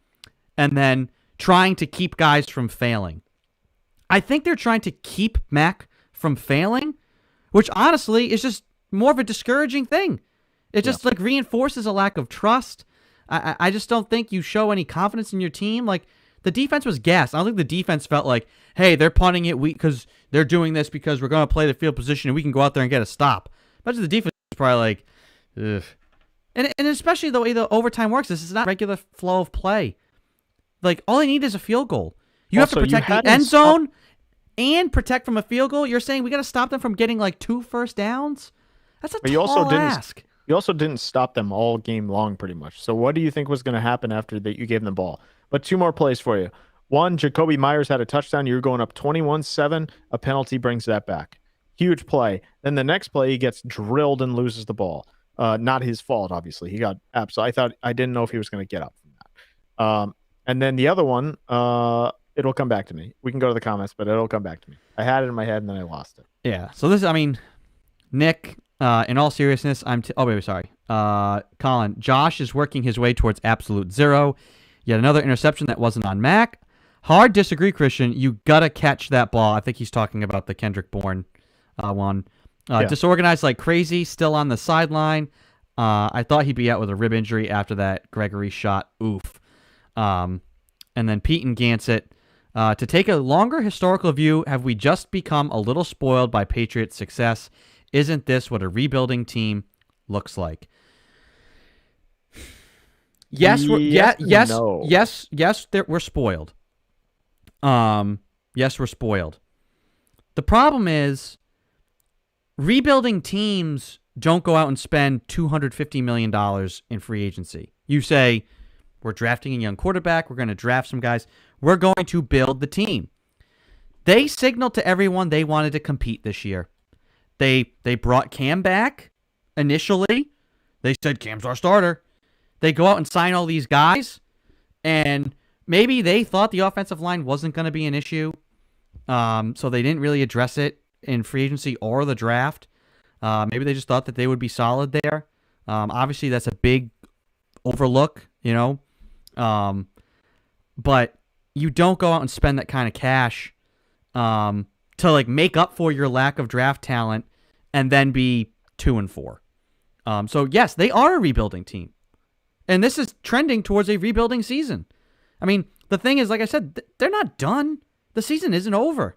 and then trying to keep guys from failing. I think they're trying to keep Mac from failing, which honestly is just more of a discouraging thing. It just reinforces a lack of trust. I just don't think you show any confidence in your team. Like, the defense was gassed. I don't think the defense felt like, hey, they're punting it because they're doing this because we're going to play the field position and we can go out there and get a stop. Imagine the defense is probably like, ugh. And especially the way the overtime works, this is not regular flow of play. Like, all they need is a field goal. You have to protect the end zone and protect from a field goal. You're saying we got to stop them from getting like 2 first downs? That's a tall ask. You also didn't stop them all game long, pretty much. So what do you think was going to happen after that you gave them the ball? But 2 more plays for you. 1, Jacoby Myers had a touchdown. You were going up 21-7. A penalty brings that back. Huge play. Then the next play, he gets drilled and loses the ball. Not his fault, obviously. He got absolutely. I didn't know if he was going to get up from that. And then the other one, it'll come back to me. We can go to the comments, but it'll come back to me. I had it in my head and then I lost it. Yeah. So this, Nick. In all seriousness, Colin, Josh is working his way towards absolute 0. Yet another interception that wasn't on Mac. Hard disagree, Christian. You got to catch that ball. I think he's talking about the Kendrick Bourne one. Disorganized like crazy, still on the sideline. I thought he'd be out with a rib injury after that Gregory shot. Oof. And then Pete and Gansett. To take a longer historical view, have we just become a little spoiled by Patriots' success? Isn't this what a rebuilding team looks like? Yes, we're spoiled. Yes, we're spoiled. The problem is rebuilding teams don't go out and spend $250 million in free agency. You say, we're drafting a young quarterback, we're going to draft some guys, we're going to build the team. They signaled to everyone they wanted to compete this year. They brought Cam back initially. They said, Cam's our starter. They go out and sign all these guys, and maybe they thought the offensive line wasn't going to be an issue, so they didn't really address it in free agency or the draft. Maybe they just thought that they would be solid there. Obviously, that's a big overlook, but you don't go out and spend that kind of cash to make up for your lack of draft talent and then be 2-4. So yes, they are a rebuilding team, and this is trending towards a rebuilding season. The thing is, like I said, they're not done. The season isn't over.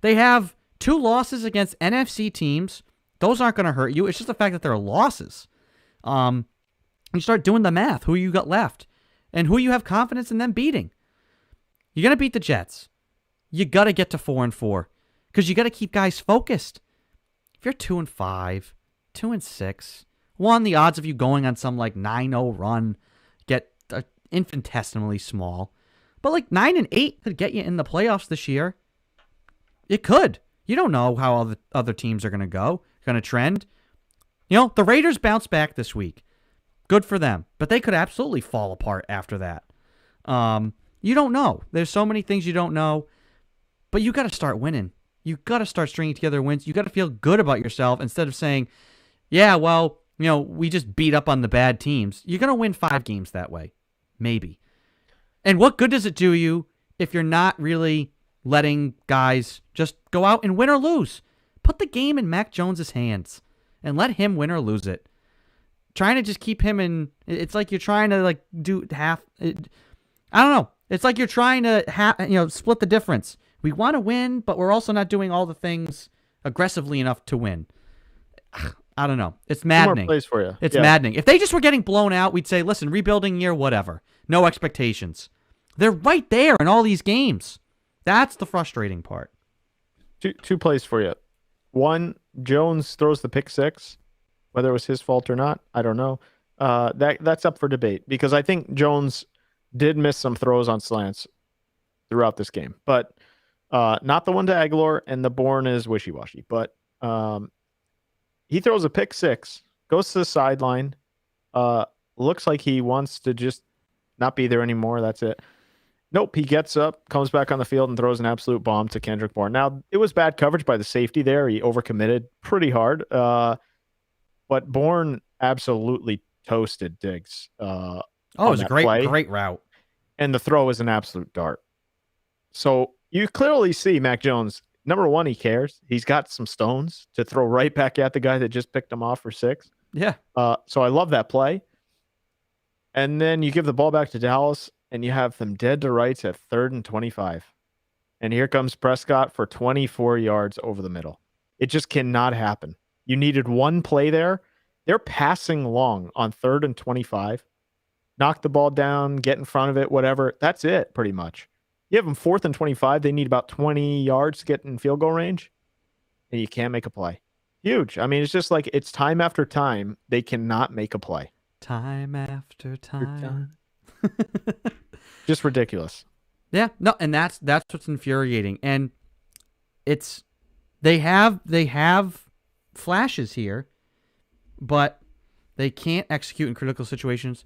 They have 2 losses against NFC teams. Those aren't going to hurt you. It's just the fact that they're losses. You start doing the math, who you got left, and who you have confidence in them beating. You're going to beat the Jets. You got to get to 4-4 because you got to keep guys focused. If you're 2-5, 2-6, the odds of you going on some 9-0 run get infinitesimally small. But 9-8 could get you in the playoffs this year. It could. You don't know how all the other teams are going to go. going to trend. You know, the Raiders bounced back this week. Good for them. But they could absolutely fall apart after that. You don't know. There's so many things you don't know. But you got to start winning. You got to start stringing together wins. You got to feel good about yourself instead of saying, yeah, well, you know, we just beat up on the bad teams. You're going to win 5 games that way. Maybe. And what good does it do you if you're not really letting guys just go out and win or lose? Put the game in Mac Jones's hands and let him win or lose it. Trying to just keep him in, it's like you're trying to like do half. I don't know. It's like you're trying to split the difference. We want to win, but we're also not doing all the things aggressively enough to win. I don't know. It's maddening. More plays for you. It's maddening. If they just were getting blown out, we'd say, listen, rebuilding year, whatever. No expectations. They're right there in all these games. That's the frustrating part. Two plays for you. One, Jones throws the pick six. Whether it was his fault or not, I don't know. That's up for debate because I think Jones did miss some throws on slants throughout this game, but not the one to Aguilar, and the Bourne is wishy-washy. But he throws a pick six, goes to the sideline, looks like he wants to just not be there anymore. That's it. Nope, he gets up, comes back on the field, and throws an absolute bomb to Kendrick Bourne. Now, it was bad coverage by the safety there. He overcommitted pretty hard. But Bourne absolutely toasted Diggs. It was a great route. And the throw is an absolute dart. So you clearly see Mac Jones, number one, he cares. He's got some stones to throw right back at the guy that just picked him off for 6. Yeah. So I love that play. And then you give the ball back to Dallas, and you have them dead to rights at 3rd and 25. And here comes Prescott for 24 yards over the middle. It just cannot happen. You needed one play there. They're passing long on 3rd and 25. Knock the ball down, get in front of it, whatever. That's it, pretty much. You have them 4th and 25. They need about 20 yards to get in field goal range, and you can't make a play. Huge. I mean, it's just like it's time after time. They cannot make a play. Time after time. Just ridiculous. Yeah, no, and that's what's infuriating. And it's they have flashes here, but they can't execute in critical situations,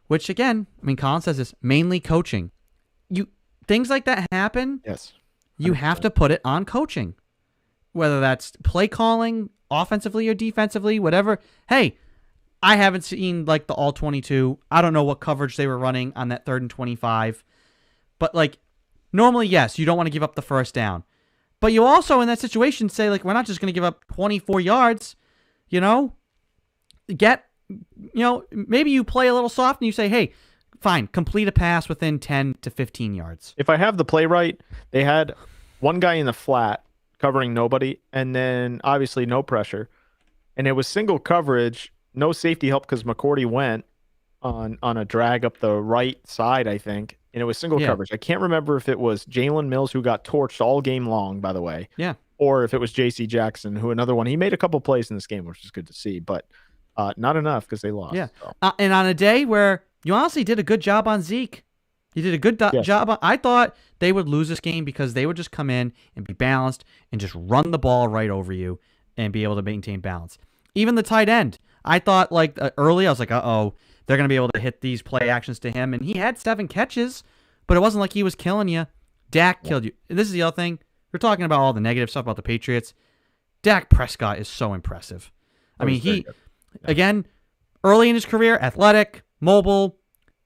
which again, I mean, Colin says this, mainly coaching. Things like that happen. Yes. 100%. You have to put it on coaching, whether that's play calling, offensively or defensively, whatever. Hey, I haven't seen like the all 22. I don't know what coverage they were running on that 3rd and 25, but like normally, yes, you don't want to give up the first down. But you also, in that situation, say, like, we're not just going to give up 24 yards, you know? Maybe you play a little soft and you say, hey, fine, complete a pass within 10 to 15 yards. If I have the play right, they had one guy in the flat covering nobody, and then obviously no pressure. And it was single coverage, no safety help because McCourty went on a drag up the right side, I think. And it was single coverage. I can't remember if it was Jalen Mills, who got torched all game long, by the way. Yeah. Or if it was J.C. Jackson, who another one. He made a couple plays in this game, which is good to see, but not enough because they lost. Yeah. So. And on a day where you honestly did a good job on Zeke. You did a good job. I thought they would lose this game because they would just come in and be balanced and just run the ball right over you and be able to maintain balance. Even the tight end. I thought early, I was like, uh-oh, they're going to be able to hit these play actions to him. And he had 7 catches, but it wasn't like he was killing you. Dak killed you. And this is the other thing. We're talking about all the negative stuff about the Patriots. Dak Prescott is so impressive. I mean, again, early in his career, athletic, mobile,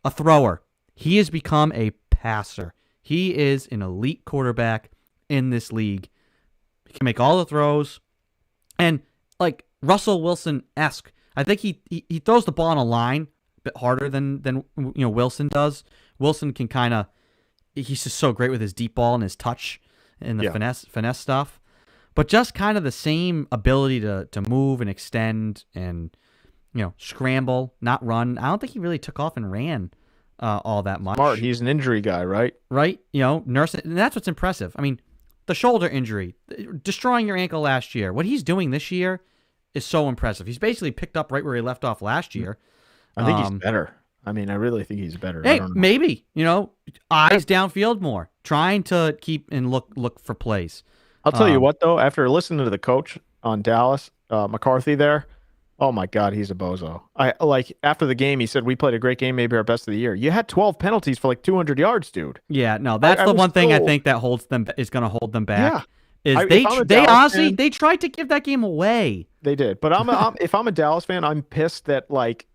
a thrower. He has become a passer. He is an elite quarterback in this league. He can make all the throws. And like Russell Wilson-esque, I think he throws the ball on a line a bit harder than Wilson does. Wilson can kind of, he's just so great with his deep ball and his touch and the finesse stuff. But just kind of the same ability to move and extend and scramble, not run. I don't think he really took off and ran all that much. Smart. He's an injury guy, right? Right. Nursing. And that's what's impressive. I mean, the shoulder injury, destroying your ankle last year. What he's doing this year is so impressive. He's basically picked up right where he left off last year. I think he's better. I mean, I really think he's better. Hey, maybe, eyes downfield more, trying to keep and look for plays. I'll tell you what, though, after listening to the coach on Dallas, McCarthy there. Oh my God, he's a bozo. I like after the game, he said we played a great game, maybe our best of the year. You had 12 penalties for like 200 yards, dude. Yeah, no, that's the one thing I think that is going to hold them back. Yeah. Is they honestly they tried to give that game away. They did, but if I'm a Dallas fan, I'm pissed that like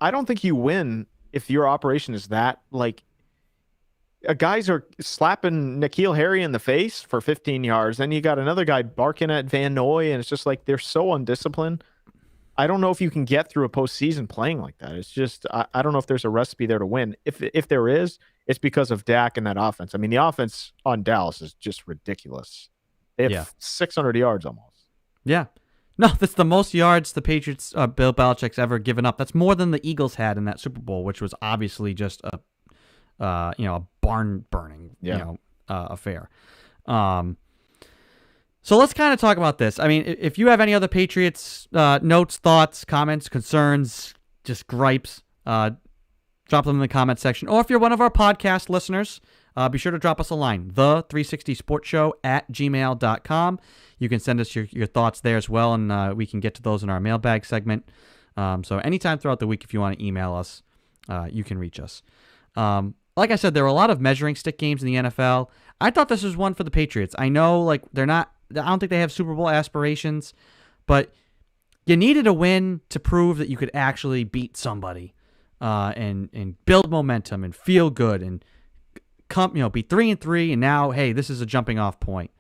I don't think you win if your operation is that like. Guys are slapping N'Keal Harry in the face for 15 yards. Then you got another guy barking at Van Noy, and it's just like they're so undisciplined. I don't know if you can get through a postseason playing like that. It's just I don't know if there's a recipe there to win. If there is, it's because of Dak and that offense. I mean, the offense on Dallas is just ridiculous. They have 600 yards almost. Yeah. No, that's the most yards the Patriots, Bill Belichick's ever given up. That's more than the Eagles had in that Super Bowl, which was obviously just a barn burning, affair. So let's kind of talk about this. I mean, if you have any other Patriots notes, thoughts, comments, concerns, just gripes, drop them in the comment section. Or if you're one of our podcast listeners, be sure to drop us a line, the360sportshow@gmail.com. You can send us your thoughts there as well, and we can get to those in our mailbag segment. So anytime throughout the week, if you want to email us, you can reach us. Like I said, there are a lot of measuring stick games in the NFL. I thought this was one for the Patriots. I know, like, I don't think they have Super Bowl aspirations, but you needed a win to prove that you could actually beat somebody, and build momentum and feel good and be 3-3. And now, hey, this is a jumping off point.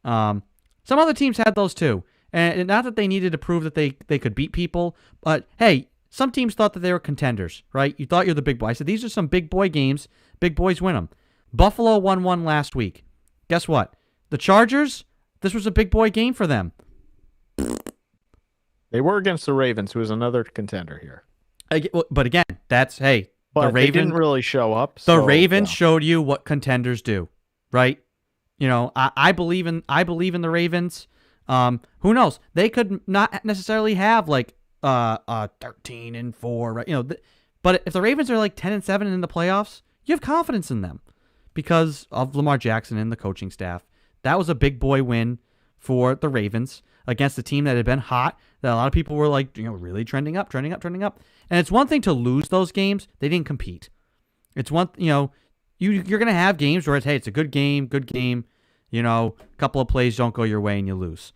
Some other teams had those too, and not that they needed to prove that they could beat people, but hey. Some teams thought that they were contenders, right? You thought you're the big boy. I said, these are some big boy games. Big boys win them. Buffalo won one last week. Guess what? The Chargers, this was a big boy game for them. They were against the Ravens, who is another contender here. But again, the Ravens they didn't really show up. The Ravens showed you what contenders do, right? I believe in the Ravens. Who knows? They could not necessarily have like 13-4, right? But if the Ravens are like 10-7 in the playoffs, you have confidence in them because of Lamar Jackson and the coaching staff. That was a big boy win for the Ravens against a team that had been hot, that a lot of people were like, really trending up. And it's one thing to lose those games. They didn't compete. It's one, you're going to have games where it's a good game. A couple of plays don't go your way and you lose.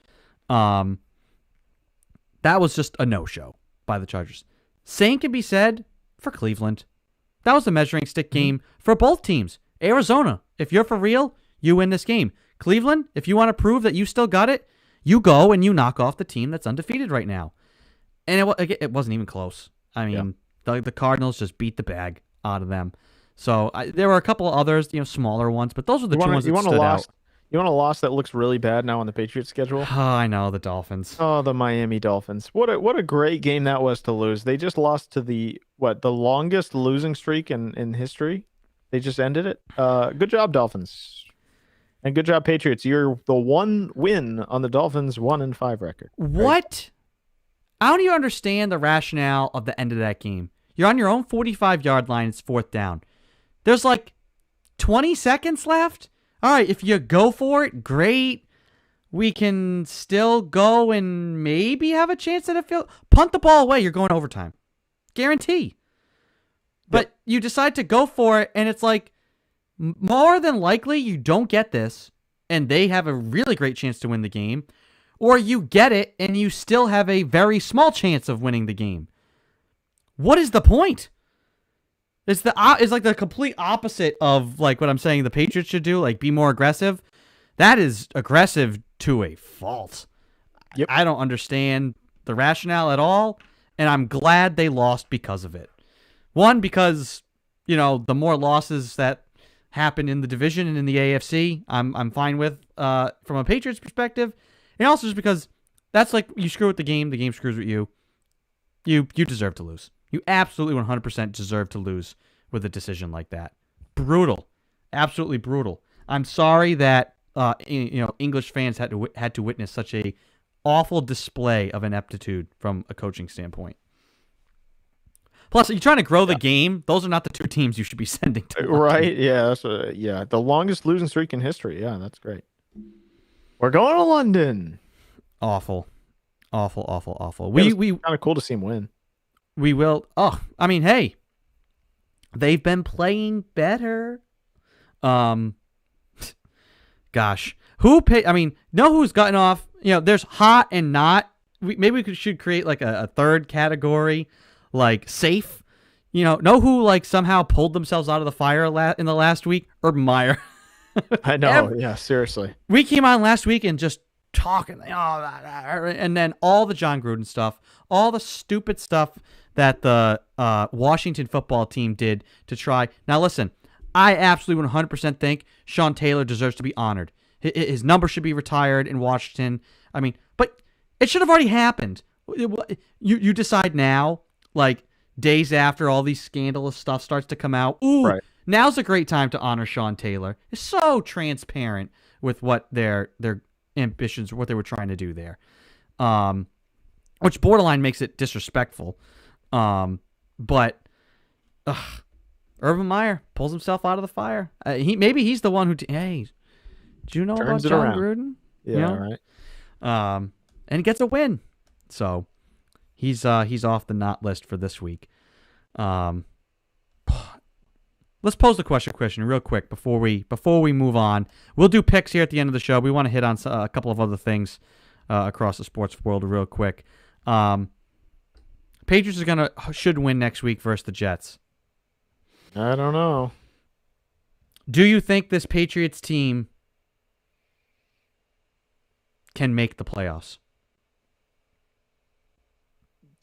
That was just a no-show by the Chargers. Same can be said for Cleveland. That was a measuring stick game for both teams. Arizona, if you're for real, you win this game. Cleveland, if you want to prove that you still got it, you go and you knock off the team that's undefeated right now. And it wasn't even close. I mean, the Cardinals just beat the bag out of them. So there were a couple of others, smaller ones, but those were the two ones that stood out. You want a loss that looks really bad now on the Patriots schedule? Oh, I know, the Dolphins. Oh, the Miami Dolphins. What a great game that was to lose. They just lost to the longest losing streak in history. They just ended it. Good job, Dolphins. And good job, Patriots. You're the one win on the Dolphins' 1-5 record. Right? What? I don't even understand the rationale of the end of that game. You're on your own 45-yard line. It's 4th down. There's like 20 seconds left. All right, if you go for it, great. We can still go and maybe have a chance at a field. Punt the ball away. You're going overtime. Guarantee. But you decide to go for it, and it's like more than likely you don't get this, and they have a really great chance to win the game, or you get it, and you still have a very small chance of winning the game. What is the point? It's like the complete opposite of like what I'm saying the Patriots should do, like be more aggressive. That is aggressive to a fault. Yep. I don't understand the rationale at all, and I'm glad they lost because of it. One, because, the more losses that happen in the division and in the AFC, I'm fine with from a Patriots perspective, and also just because that's like you screw with the game screws with you. You deserve to lose. You absolutely 100% deserve to lose with a decision like that. Brutal. Absolutely brutal. I'm sorry that English fans had to witness such a awful display of ineptitude from a coaching standpoint. Plus, you're trying to grow the game. Those are not the two teams you should be sending to. Right? Yeah. The longest losing streak in history. Yeah, that's great. We're going to London. Awful. Awful, awful, awful. It We was kind of cool to see him win. we will. Oh, I mean, hey, they've been playing better. Um, gosh, who pay? I mean, know who's gotten off? There's hot and not. Maybe we should create like a third category, like safe. Know who like somehow pulled themselves out of the fire in the last week? Urban Meyer. I know. Yeah, seriously. We came on last week and just talking, and then all the John Gruden stuff, all the stupid stuff that the Washington football team did to try. Now, listen, I absolutely 100% think Sean Taylor deserves to be honored. His number should be retired in Washington. I mean, but it should have already happened. You decide now, like days after all these scandalous stuff starts to come out. Ooh, right. Now's a great time to honor Sean Taylor. It's so transparent with what their ambitions, what they were trying to do there, which borderline makes it disrespectful. But Urban Meyer pulls himself out of the fire. Maybe he's the one who. Hey, do you know Turns about John around. Gruden? Yeah, right. And gets a win, so he's off the not list for this week. Let's pose the question real quick before we move on. We'll do picks here at the end of the show. We want to hit on a couple of other things across the sports world real quick. Patriots should win next week versus the Jets. I don't know. Do you think this Patriots team can make the playoffs?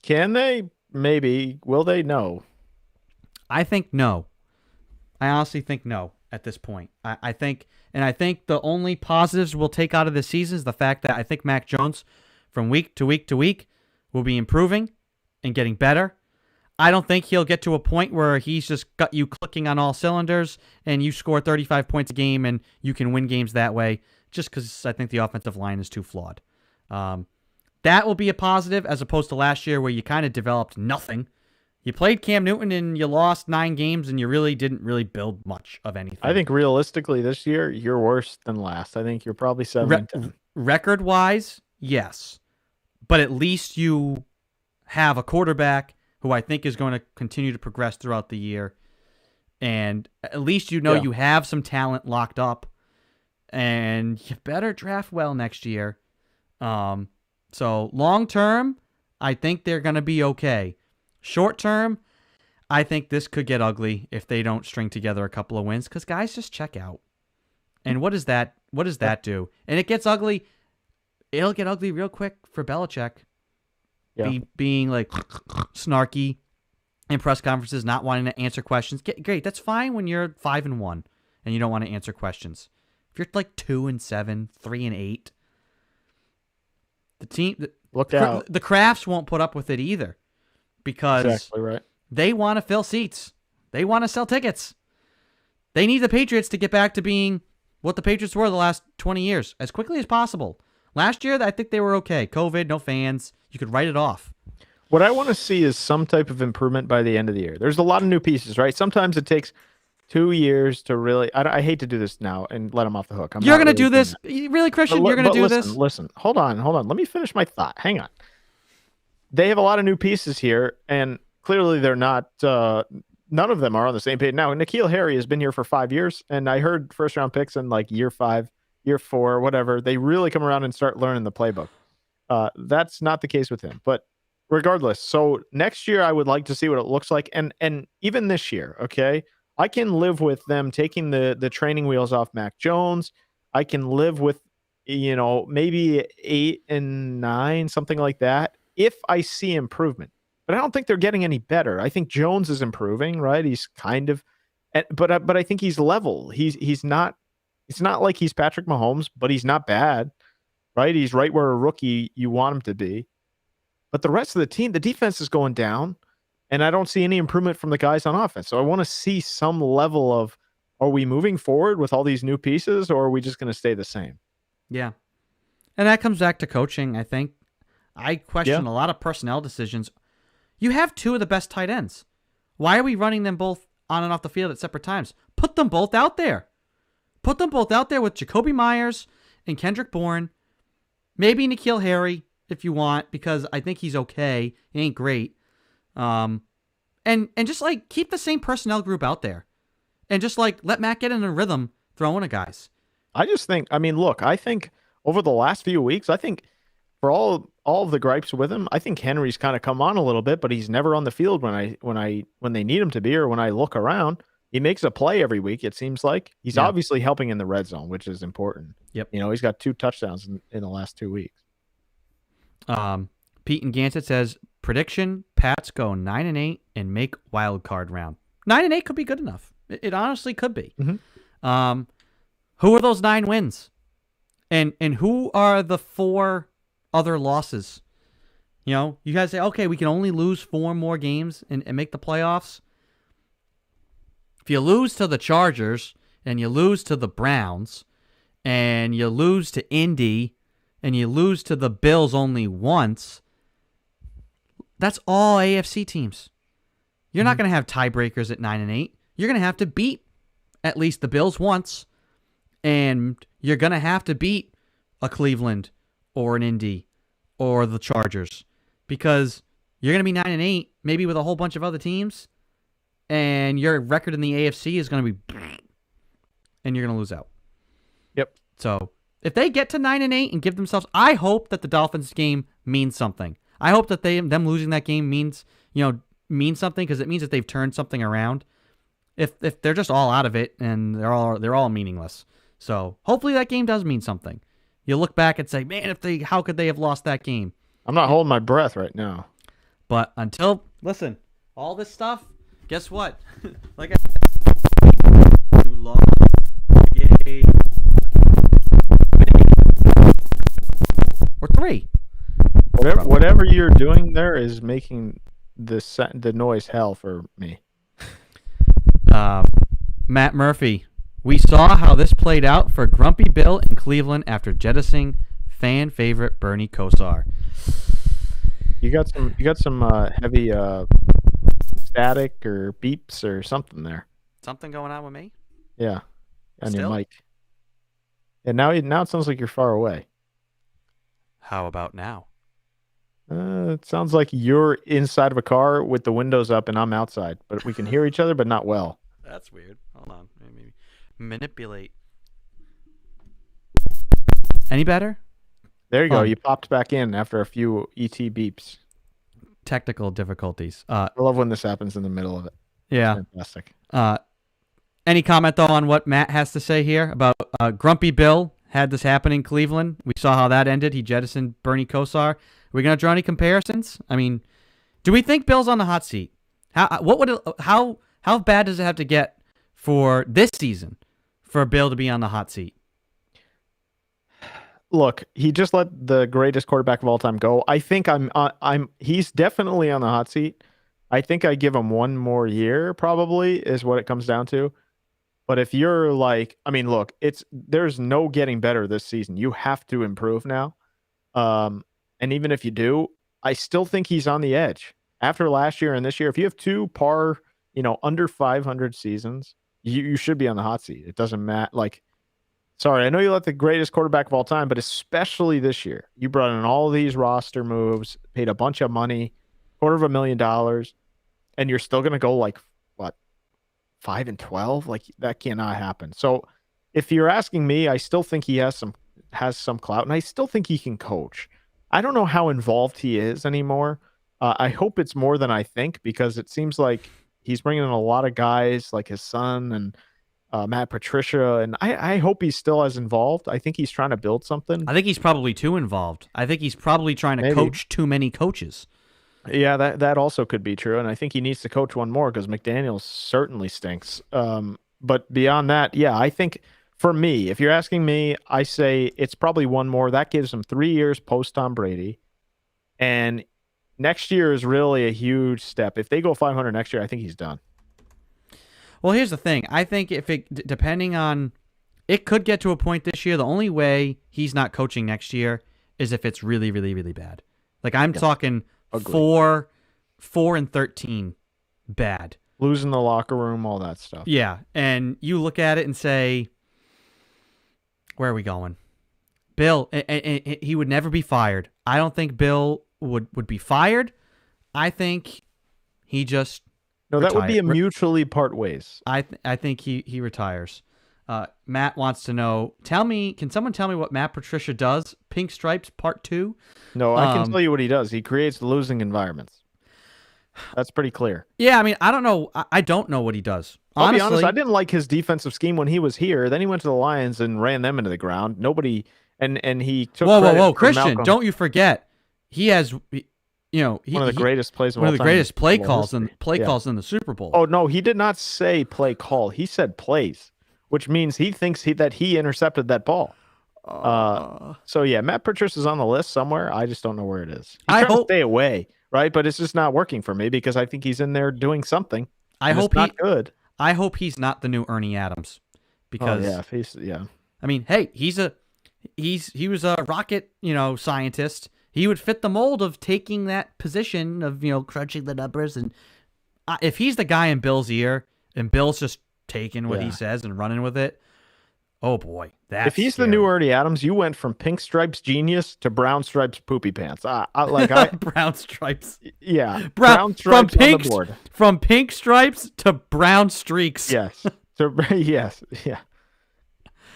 Can they? Maybe. Will they? No. I think no. I honestly think no at this point. I think the only positives we'll take out of this season is the fact that I think Mac Jones from week to week to week will be improving and getting better. I don't think he'll get to a point where he's just got you clicking on all cylinders and you score 35 points a game and you can win games that way, just because I think the offensive line is too flawed. That will be a positive as opposed to last year where you kind of developed nothing. You played Cam Newton and you lost 9 games and you really didn't build much of anything. I think realistically this year, you're worse than last. I think you're probably 7-10. Record-wise, yes. But at least you have a quarterback who I think is going to continue to progress throughout the year. And at least you have some talent locked up. And you better draft well next year. So long-term, I think they're going to be okay. Short term, I think this could get ugly if they don't string together a couple of wins because guys just check out. And what does that do? And it gets ugly. It'll get ugly real quick for Belichick. Yeah. Being like snarky in press conferences, not wanting to answer questions. Great, that's fine when you're 5-1 and you don't want to answer questions. If you're like 2-7, 3-8, the team look out. The Crafts won't put up with it either. Because exactly right. They want to fill seats. They want to sell tickets. They need the Patriots to get back to being what the Patriots were the last 20 years as quickly as possible. Last year, I think they were okay. COVID, no fans. You could write it off. What I want to see is some type of improvement by the end of the year. There's a lot of new pieces, right? Sometimes it takes 2 years to really... I hate to do this now and let them off the hook. You're going to do this? Really, Christian? You're going to do this? Listen. Hold on. Let me finish my thought. Hang on. They have a lot of new pieces here, and clearly they're not. None of them are on the same page. Now, N'Keal Harry has been here for 5 years, and I heard first-round picks in like year 5, year 4, whatever. They really come around and start learning the playbook. That's not the case with him. But regardless, so next year I would like to see what it looks like, and even this year, okay, I can live with them taking the training wheels off Mac Jones. I can live with maybe 8 and 9, something like that, if I see improvement. But I don't think they're getting any better. I think Jones is improving, right? He's kind of, but I think he's level. He's not. It's not like he's Patrick Mahomes, but he's not bad, right? He's right where a rookie you want him to be. But the rest of the team, the defense is going down, and I don't see any improvement from the guys on offense. So I want to see some level of, are we moving forward with all these new pieces, or are we just going to stay the same? Yeah, and that comes back to coaching. I think I question a lot of personnel decisions. You have 2 of the best tight ends. Why are we running them both on and off the field at separate times? Put them both out there. Put them both out there with Jacoby Myers and Kendrick Bourne. Maybe N'Keal Harry. if you want, because I think he's okay. He ain't great. And just like keep the same personnel group out there, and just like let Matt get in a rhythm throwing at guys. I just think, I mean, look, I think over the last few weeks, I think for all of the gripes with him, I think Henry's kind of come on a little bit, but he's never on the field when they need him to be, or when I look around. He makes a play every week, it seems like. He's obviously helping in the red zone, which is important. Yep. He's got 2 touchdowns in the last 2 weeks. Pete and Gansett says, prediction, Pats go 9-8 and make wild card round. 9-8 could be good enough. It honestly could be. Mm-hmm. Who are those 9 wins? And who are the 4 other losses? You guys say, okay, we can only lose 4 more games and make the playoffs. If you lose to the Chargers and you lose to the Browns and you lose to Indy and you lose to the Bills only once, that's all AFC teams. You're not going to have tiebreakers at 9-8. You're going to have to beat at least the Bills once, and you're going to have to beat a Cleveland or an Indy or the Chargers, because you're going to be 9-8, maybe with a whole bunch of other teams, and your record in the AFC is going to be, and you're going to lose out. Yep. So if they get to 9-8 and give themselves, I hope that the Dolphins game means something. I hope that them losing that game means something, because it means that they've turned something around. If they're just all out of it and they're all meaningless. So hopefully that game does mean something. You look back and say, man, how could they have lost that game? I'm not holding my breath right now. But listen, all this stuff, guess what? Like I said, you lost a game. Or 3. Whatever you're doing there is making the noise hell for me. Matt Murphy, we saw how this played out for Grumpy Bill in Cleveland after jettisoning fan favorite Bernie Kosar. You got some heavy static or beeps or something there. Something going on with me? Yeah, on Still? your mic. And now it sounds like you're far away. How about now? It sounds like you're inside of a car with the windows up and I'm outside, but we can hear each other, but not well. That's weird. Hold on. Maybe manipulate. Any better? There you go. You popped back in after a few ET beeps. Technical difficulties. I love when this happens in the middle of it. Yeah. It's fantastic. Any comment, though, on what Matt has to say here about Grumpy Bill had this happen in Cleveland? We saw how that ended. He jettisoned Bernie Kosar. Are we going to draw any comparisons? I mean, do we think Bill's on the hot seat? How bad does it have to get for this season for Bill to be on the hot seat? Look, he just let the greatest quarterback of all time go. I think he's definitely on the hot seat. I think I give him 1 more year, probably, is what it comes down to. But if you're like, I mean, look, there's no getting better this season. You have to improve now. And even if you do, I still think he's on the edge. After last year and this year, if you have 2 par, under 500 seasons, you should be on the hot seat. It doesn't matter. Like, sorry, I know you let the greatest quarterback of all time, but especially this year, you brought in all these roster moves, paid a bunch of money, $250,000, and you're still going to go like, what, 5-12? Like, that cannot happen. So if you're asking me, I still think he has some clout, and I still think he can coach. I don't know how involved he is anymore. I hope it's more than I think, because it seems like he's bringing in a lot of guys like his son and Matt Patricia, and I hope he's still as involved. I think he's trying to build something. I think he's probably too involved. I think he's probably trying to coach too many coaches. Yeah, that also could be true, and I think he needs to coach 1 more, because McDaniels certainly stinks. But beyond that, yeah, I think for me, if you're asking me, I say it's probably 1 more. That gives him 3 years post Tom Brady, and next year is really a huge step. If they go 500 next year, I think he's done. Well, here's the thing. I think depending on, it could get to a point this year. The only way he's not coaching next year is if it's really, really, really bad. Like, I'm talking Ugly. 4-13 bad. Losing the locker room, all that stuff. Yeah, and you look at it and say, where are we going? Bill, and he would never be fired. I don't think Bill would be fired. I think he just that would be a retire- mutually part ways. I think he retires. Matt wants to know. Can someone tell me what Matt Patricia does? Pink Stripes Part 2. No, I can tell you what he does. He creates losing environments. That's pretty clear. Yeah, I mean, I don't know. I don't know what he does. I'll Honestly, be honest, I didn't like his defensive scheme when he was here. Then he went to the Lions and ran them into the ground. Nobody and he took whoa, for Christian! Malcolm. Don't you forget, he has, one of the greatest plays of one all of the time greatest in play football calls in history. calls in the Super Bowl. Oh no, he did not say play call. He said plays, which means he thinks that he intercepted that ball. So yeah, Matt Patricia is on the list somewhere. I just don't know where it is. I hope to stay away, right? But it's just not working for me because I think he's in there doing something. I hope it's not good. I hope he's not the new Ernie Adams, because I mean, hey, he was a rocket, scientist. He would fit the mold of taking that position of crunching the numbers, and if he's the guy in Bill's ear and Bill's just taking what he says and running with it. Oh boy, that's if he's scary. the new Ernie Adams, you went from Pink Stripes genius to Brown Stripes poopy pants. Brown Stripes. Yeah, brown stripes on the board. From Pink Stripes to brown streaks. Yes. Yes. Yeah.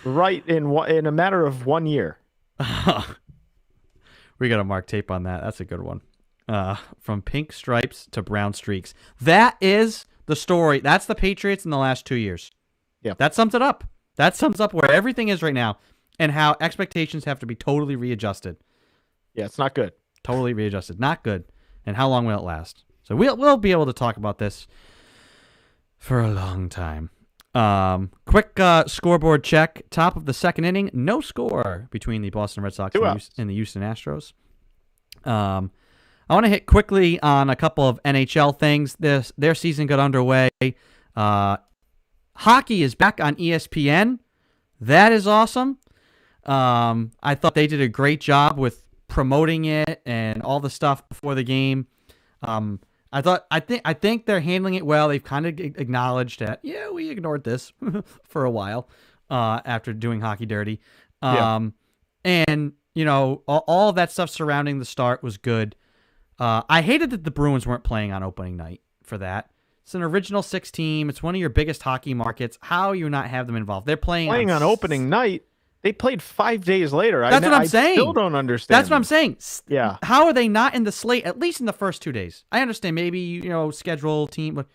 Right in a matter of 1 year. We got to mark tape on that. That's a good one. From Pink Stripes to brown streaks. That is the story. That's the Patriots in the last 2 years. Yeah. That sums it up. That sums up where everything is right now and how expectations have to be totally readjusted. Yeah, it's not good. Totally readjusted. Not good. And how long will it last? So we'll be able to talk about this for a long time. Quick scoreboard check. Top of the second inning. No score between the Boston Red Sox and the Houston Astros. I want to hit quickly on a couple of NHL things. Their season got underway. Hockey is back on ESPN. That is awesome. I thought they did a great job with promoting it and all the stuff before the game. I think they're handling it well. They've kind of acknowledged that, we ignored this for a while after doing hockey dirty. And all of that stuff surrounding the start was good. I hated that the Bruins weren't playing on opening night for that. It's an original 6 team. It's one of your biggest hockey markets. How you not have them involved? They're playing on opening night. They played 5 days later. That's what I'm saying. I still don't understand. That's what I'm saying. Yeah. How are they not in the slate, at least in the first 2 days? I understand maybe, schedule team, but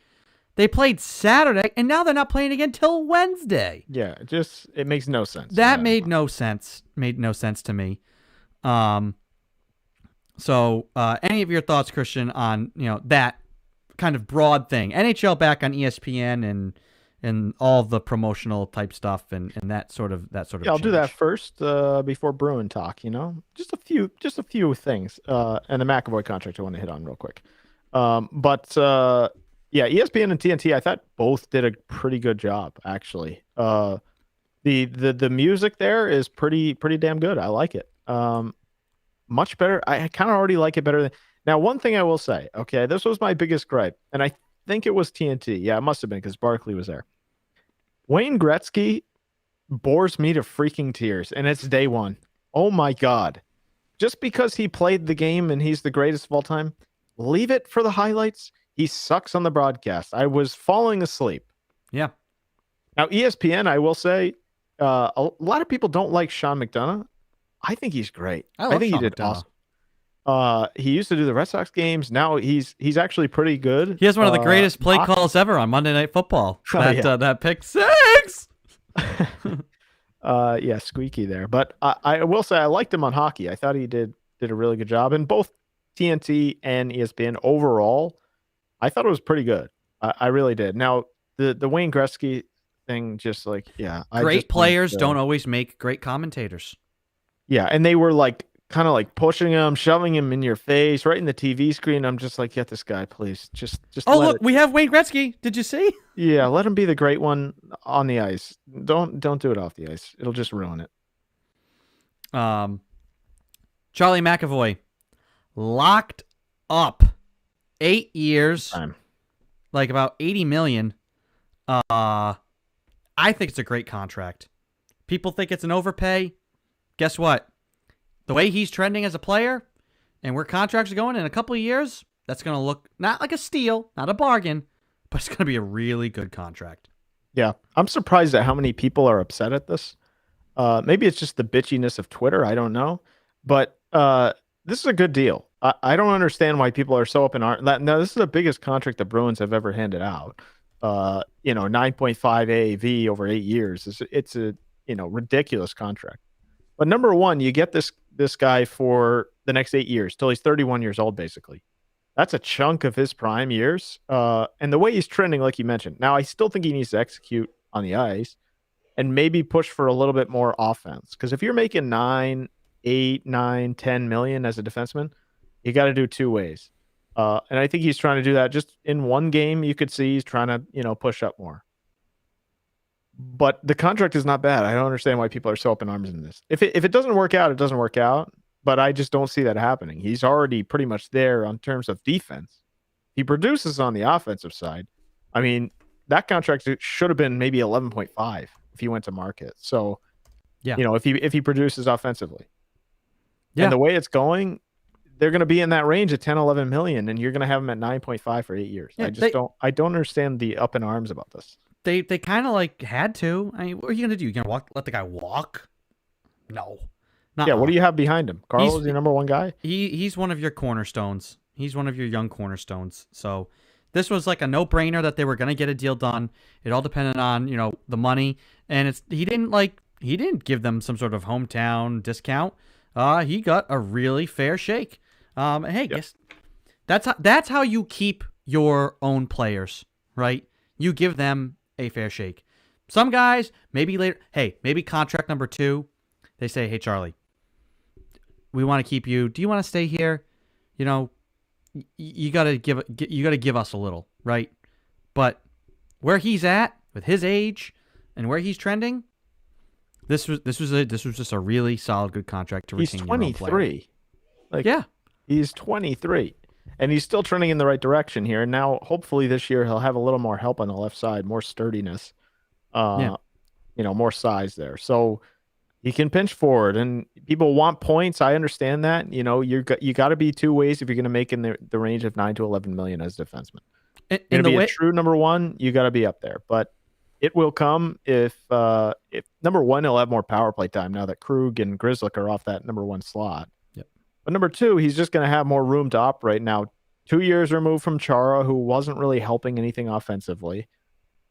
they played Saturday, and now they're not playing again till Wednesday. Yeah, it makes no sense. That made no sense. Made no sense to me. So any of your thoughts, Christian, on, that kind of broad thing? NHL back on ESPN and all the promotional type stuff and that sort of I'll change. do that first before Bruin talk. Just a few things. And the McAvoy contract I want to hit on real quick. ESPN and TNT, I thought both did a pretty good job actually. The music there is pretty damn good. I like it. Much better. I kind of already like it better than. Now, one thing I will say, okay, this was my biggest gripe, and I think it was TNT. Yeah, it must have been because Barkley was there. Wayne Gretzky bores me to freaking tears, and it's day one. Oh, my God. Just because he played the game and he's the greatest of all time, leave it for the highlights. He sucks on the broadcast. I was falling asleep. Yeah. Now, ESPN, I will say, a lot of people don't like Sean McDonough. I think he's great. I think he did awesome. He used to do the Red Sox games. Now he's actually pretty good. He has one of the greatest play calls ever on Monday Night Football. That pick six. Squeaky there. But I will say I liked him on hockey. I thought he did a really good job. And both TNT and ESPN overall, I thought it was pretty good. I really did. Now the Wayne Gretzky thing, just great players don't always make great commentators. Yeah, and they were kind of pushing him, shoving him in your face, right in the TV screen. I'm just like, get this guy, please. Just. Oh, look, we have Wayne Gretzky. Did you see? Yeah, let him be the great one on the ice. Don't do it off the ice. It'll just ruin it. Charlie McAvoy, locked up 8 years, about $80 million. I think it's a great contract. People think it's an overpay. Guess what? the way he's trending as a player and where contracts are going in a couple of years, that's going to look not like a steal, not a bargain, but it's going to be a really good contract. Yeah. I'm surprised at how many people are upset at this. Maybe it's just the bitchiness of Twitter. I don't know. But this is a good deal. I don't understand why people are so up in arms. Now, this is the biggest contract the Bruins have ever handed out. 9.5 AAV over 8 years. It's a ridiculous contract. But number one, you get this guy for the next 8 years till he's 31 years old, basically. That's a chunk of his prime years. And the way he's trending, like you mentioned. Now, I still think he needs to execute on the ice and maybe push for a little bit more offense. Because if you're making 9, 8, 9, 10 million as a defenseman, you got to do two ways. And I think he's trying to do that just in one game. You could see he's trying to, push up more. But the contract is not bad. I don't understand why people are so up in arms in this. If it doesn't work out, it doesn't work out. But I just don't see that happening. He's already pretty much there on terms of defense. He produces on the offensive side. I mean, that contract should have been maybe 11.5 if he went to market. So, yeah, if he produces offensively. Yeah. And the way it's going, they're going to be in that range of 10, 11 million, and you're going to have them at 9.5 for 8 years. Yeah, I don't understand the up in arms about this. They kind of like had to. I mean, what are you going to do? You going to let the guy walk? No. Yeah, what do you have behind him? Carl is your number one guy? He's one of your cornerstones. He's one of your young cornerstones. So this was like a no-brainer that they were going to get a deal done. It all depended on, the money. And he didn't give them some sort of hometown discount. He got a really fair shake. Hey, guess that's how you keep your own players, right? You give them a fair shake. Some guys, maybe later, maybe contract number 2, they say, hey, Charlie, we want to keep you. Do you want to stay here? You got to give us a little, right? But where he's at with his age and where he's trending, this was just a really solid, good contract to retain. He's 23. He's 23, and he's still trending in the right direction here. And now, hopefully, this year he'll have a little more help on the left side, more sturdiness, more size there. So he can pinch forward, and people want points. I understand that. You got to be two ways if you're going to make in the range of 9 to 11 million as a defenseman. And to be a true number one, you got to be up there. But it will come if number one, he'll have more power play time now that Krug and Grzelcyk are off that number one slot. Yep. But number two, he's just going to have more room to operate now. 2 years removed from Chara, who wasn't really helping anything offensively.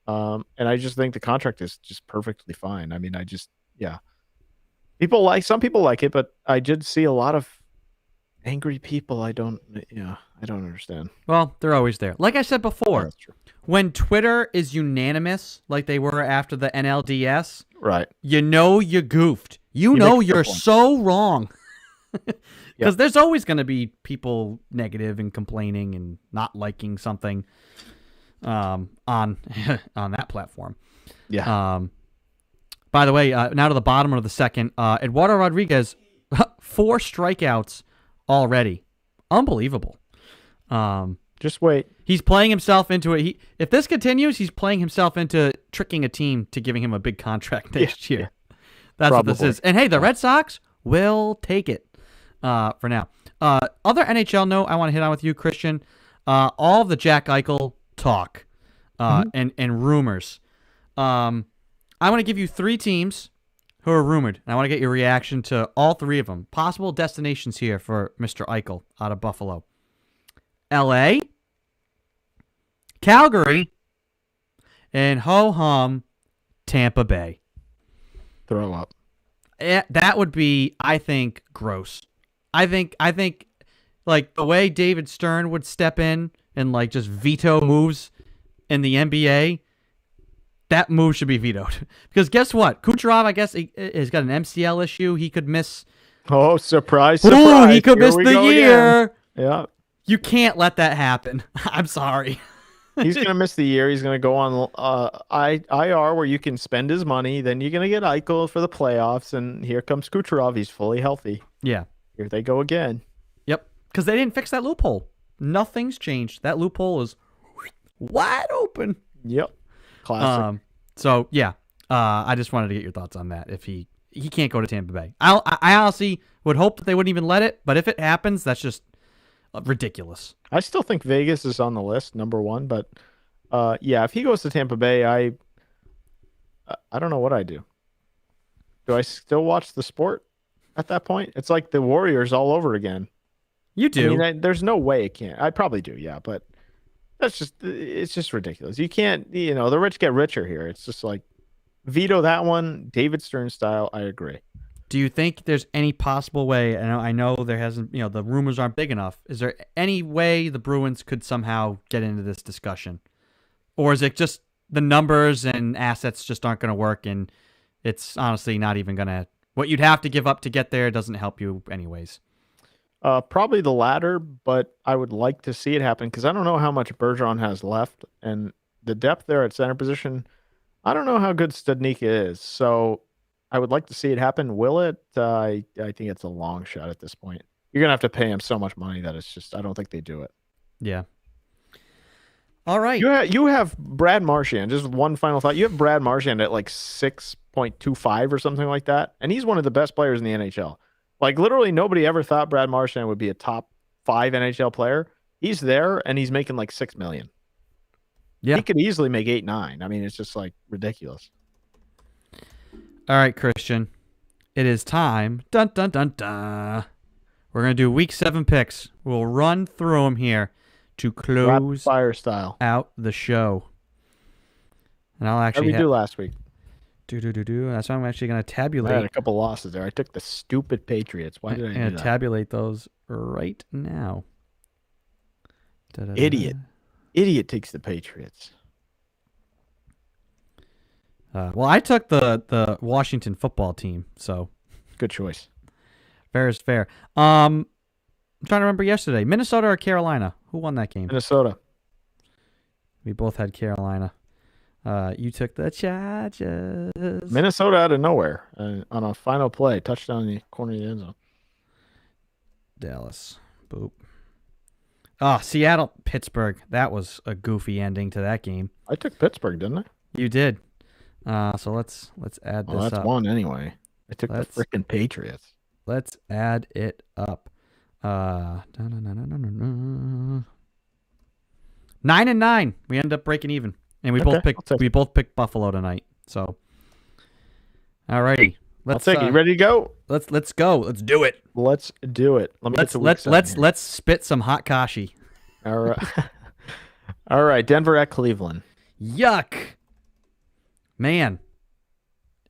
And I just think the contract is just perfectly fine. I mean, some people like it, but I did see a lot of angry people. I don't understand. Well, they're always there. Like I said before, That's true. When Twitter is unanimous, like they were after the NLDS, right? You goofed. You're so wrong. Because there's always going to be people negative and complaining and not liking something on that platform. Yeah. By the way, now to the bottom of the second, Eduardo Rodriguez, 4 strikeouts already. Unbelievable. Just wait. He's playing himself into it. If this continues, he's playing himself into tricking a team to giving him a big contract next year. That's Probably. what this is. And hey, the Red Sox will take it for now. Other NHL note I want to hit on with you, Christian. All of the Jack Eichel talk and rumors. I want to give you 3 teams who are rumored, and I want to get your reaction to all 3 of them. Possible destinations here for Mr. Eichel out of Buffalo. L.A., Calgary, and ho-hum, Tampa Bay. Throw up. That would be, I think, gross. I think like the way David Stern would step in and like just veto moves in the NBA, that move should be vetoed. Because guess what? Kucherov, I guess, has got an MCL issue. He could miss. Oh, surprise! Ooh, he could miss the year. Again. Yeah. You can't let that happen. I'm sorry. He's going to miss the year. He's going to go on IR where you can spend his money. Then you're going to get Eichel for the playoffs. And here comes Kucherov. He's fully healthy. Yeah. Here they go again. Yep. Because they didn't fix that loophole. Nothing's changed. That loophole is wide open. Yep. Classic. So, yeah. I just wanted to get your thoughts on that. If he he can't go to Tampa Bay. I honestly would hope that they wouldn't even let it, but if it happens, that's just ridiculous. I still think Vegas is on the list, number one. But yeah, if he goes to Tampa Bay, I don't know what I do. Do I still watch the sport at that point? It's like the Warriors all over again. You do. I mean, there's no way it can't. I probably do, yeah, but it's just ridiculous. You can't, the rich get richer here. It's just like veto that one, David Stern style. I agree. Do you think there's any possible way? I know there hasn't. The rumors aren't big enough. Is there any way the Bruins could somehow get into this discussion, or is it just the numbers and assets just aren't going to work, and it's honestly not even going to? What you'd have to give up to get there doesn't help you anyways. Probably the latter, but I would like to see it happen because I don't know how much Bergeron has left, and the depth there at center position. I don't know how good Studnicka is, so I would like to see it happen. Will it? I think it's a long shot at this point. You're gonna have to pay him so much money that it's just I don't think they do it. Yeah. All right. You have Brad Marchand. Just one final thought. You have Brad Marchand at like 6.25 or something like that, and he's one of the best players in the NHL. Like literally nobody ever thought Brad Marchand would be a top 5 NHL player. He's there and he's making like $6 million. Yeah. He could easily make 8, 9. I mean, it's just like ridiculous. All right, Christian. It is time. Dun dun dun dun. We're gonna do Week 7 picks. We'll run through them here to close Rapid fire style out the show. And I'll actually do last week. That's why I'm actually going to I tabulate. had a couple losses there. I took the stupid Patriots. Why did I do that? Tabulate those right now. Idiot takes the Patriots. Well, I took the Washington football team, so good choice. Fair is fair. I'm trying to remember yesterday. Minnesota or Carolina? Who won that game? Minnesota. We both had Carolina. You took the Chargers. Minnesota out of nowhere on a final play, touchdown in the corner of the end zone. Dallas. Boop. Oh, Seattle, Pittsburgh. That was a goofy ending to that game. I took Pittsburgh, didn't I? You did. So let's add this up. That's one anyway. I took the freaking Patriots. Let's add it up. 9-9. We end up breaking even. And we both picked Buffalo tonight. So, all righty, I'll take it. You ready to go? Let's go. Let's do it. Let's do it. Let's spit some hot kashi. All right, all right. Denver at Cleveland. Yuck, man.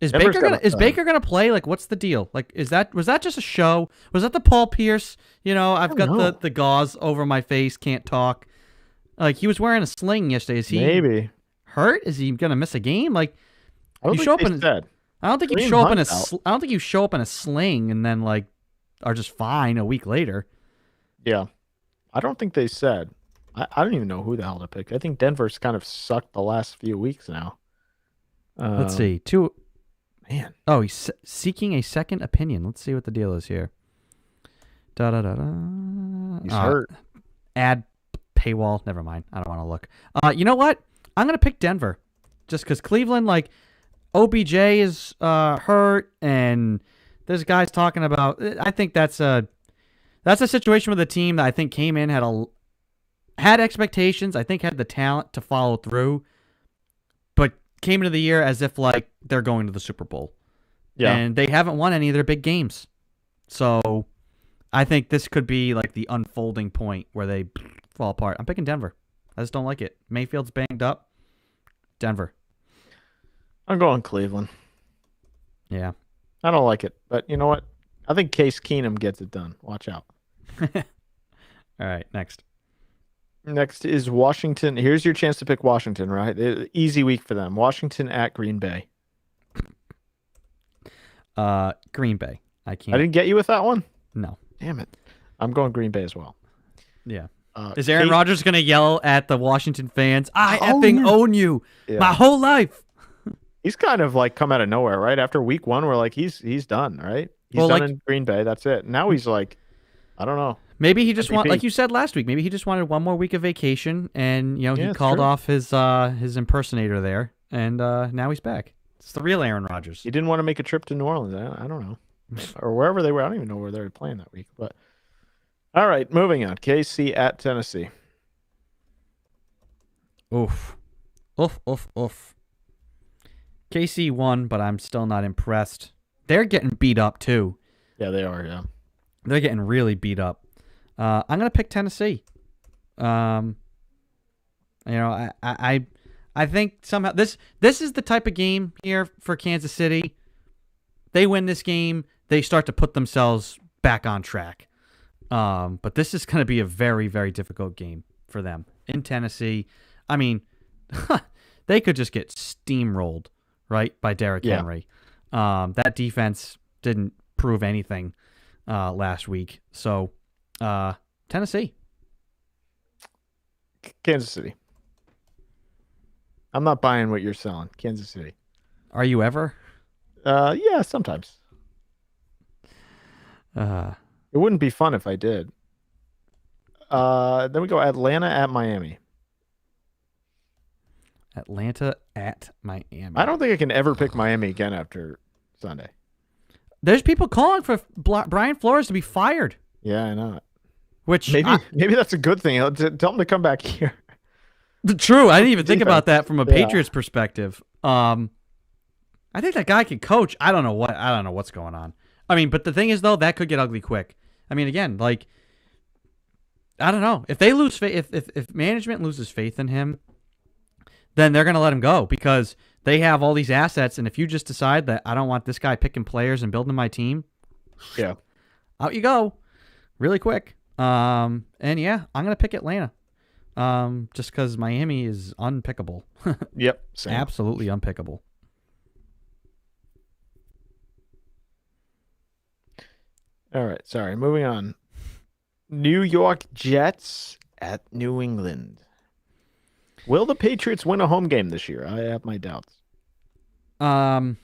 Is Baker gonna play? Like, what's the deal? Like, was that just a show? Was that the Paul Pierce? I've got the gauze over my face, can't talk. Like, he was wearing a sling yesterday. Is he maybe hurt? Is he gonna miss a game? Like, I don't think you show up in a sling and then like are just fine a week later. Yeah, I don't think they said. I don't even know who the hell to pick. I think Denver's kind of sucked the last few weeks now. Let's see. Man. Oh, he's seeking a second opinion. Let's see what the deal is here. He's hurt. Add paywall. Never mind. I don't want to look. You know what? I'm going to pick Denver just because Cleveland, like, OBJ is hurt, and there's guys talking about. I think that's a situation with a team that I think came in had expectations. I think had the talent to follow through, but came into the year as if like they're going to the Super Bowl. Yeah, and they haven't won any of their big games. So I think this could be like the unfolding point where they fall apart. I'm picking Denver. I just don't like it. Mayfield's banged up. Denver. I'm going Cleveland. Yeah. I don't like it, but you know what? I think Case Keenum gets it done. Watch out. All right, next. Next is Washington. Here's your chance to pick Washington, right? Easy week for them. Washington at Green Bay. Green Bay. I can't. I didn't get you with that one? No. Damn it. I'm going Green Bay as well. Yeah. Is Aaron Rodgers going to yell at the Washington fans, I own effing you. own you my whole life? He's kind of like come out of nowhere, right? After week 1, we're like, he's done, right? He's done in Green Bay. That's it. Now he's like, I don't know. Maybe he just like you said last week, maybe he just wanted one more week of vacation, and he called off his impersonator there, and now he's back. It's the real Aaron Rodgers. He didn't want to make a trip to New Orleans. I don't know. Or wherever they were. I don't even know where they were playing that week. But all right, moving on. KC at Tennessee. Oof. Oof. KC won, but I'm still not impressed. They're getting beat up too. Yeah, they are, yeah. They're getting really beat up. I'm gonna pick Tennessee. I think somehow this is the type of game here for Kansas City. They win this game, they start to put themselves back on track. But this is going to be a very, very difficult game for them in Tennessee. I mean, they could just get steamrolled, right, by Derrick Henry. That defense didn't prove anything last week. So, Tennessee. Kansas City. I'm not buying what you're selling. Kansas City. Are you ever? Yeah, sometimes. It wouldn't be fun if I did. Then we go Atlanta at Miami. Atlanta at Miami. I don't think I can ever pick Miami again after Sunday. There's people calling for Brian Flores to be fired. Yeah, I know. Which maybe that's a good thing. Tell him to come back here. True. I didn't even think about that from a Patriots perspective. I think that guy can coach. I don't know what's going on. I mean, but the thing is, though, that could get ugly quick. I mean, again, like, I don't know. If they lose faith, if management loses faith in him, then they're going to let him go because they have all these assets. And if you just decide that I don't want this guy picking players and building my team, yeah, out you go really quick. And yeah, I'm going to pick Atlanta. Just because Miami is unpickable. Yep. Same. Absolutely unpickable. All right. Sorry. Moving on. New York Jets at New England. Will the Patriots win a home game this year? I have my doubts. I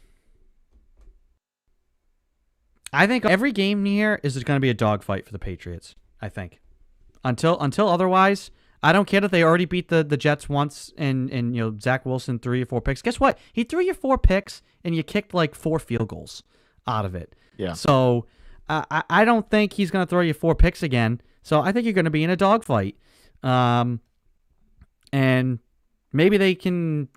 think every game here is going to be a dogfight for the Patriots. I think until otherwise, I don't care that they already beat the Jets once and Zach Wilson 3 or 4 picks. Guess what? He threw you 4 picks and you kicked like 4 field goals out of it. Yeah. So I don't think he's going to throw you 4 picks again. So I think you're going to be in a dogfight. And maybe they can,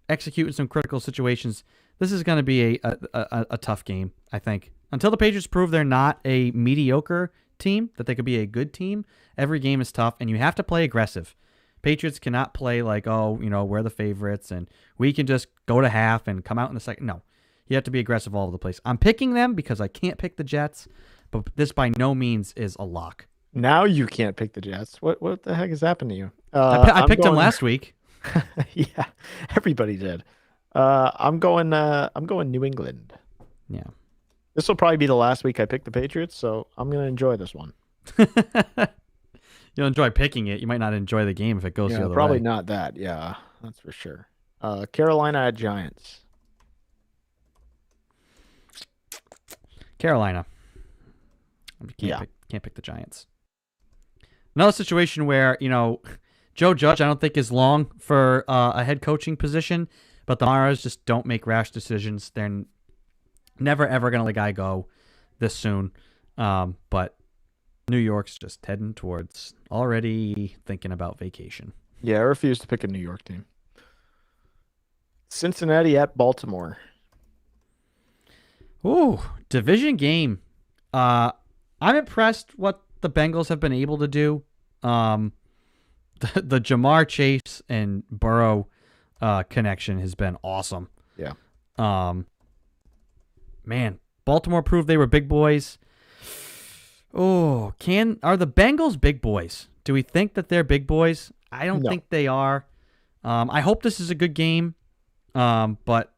execute in some critical situations. This is going to be a tough game, I think. Until the Patriots prove they're not a mediocre team, that they could be a good team, every game is tough, and you have to play aggressive. Patriots cannot play like, we're the favorites, and we can just go to half and come out in the second. No, you have to be aggressive all over the place. I'm picking them because I can't pick the Jets, but this by no means is a lock. Now you can't pick the Jets. What the heck has happened to you? I picked them last week. Yeah, everybody did. I'm going New England. Yeah. This will probably be the last week I pick the Patriots, so I'm going to enjoy this one. You'll enjoy picking it. You might not enjoy the game if it goes the other probably way. not that. Yeah, that's for sure. Carolina at Giants. Carolina. Can't pick the Giants. Another situation where, Joe Judge, I don't think is long for a head coaching position, but the Maras just don't make rash decisions. They're never, ever going to let a guy go this soon. But New York's just heading towards already thinking about vacation. Yeah, I refuse to pick a New York team. Cincinnati at Baltimore. Ooh, division game. I'm impressed what the Bengals have been able to do. The Jamar Chase and Burrow connection has been awesome. Yeah. Man, Baltimore proved they were big boys. Oh, are the Bengals big boys? Do we think that they're big boys? I don't think they are. I hope this is a good game, but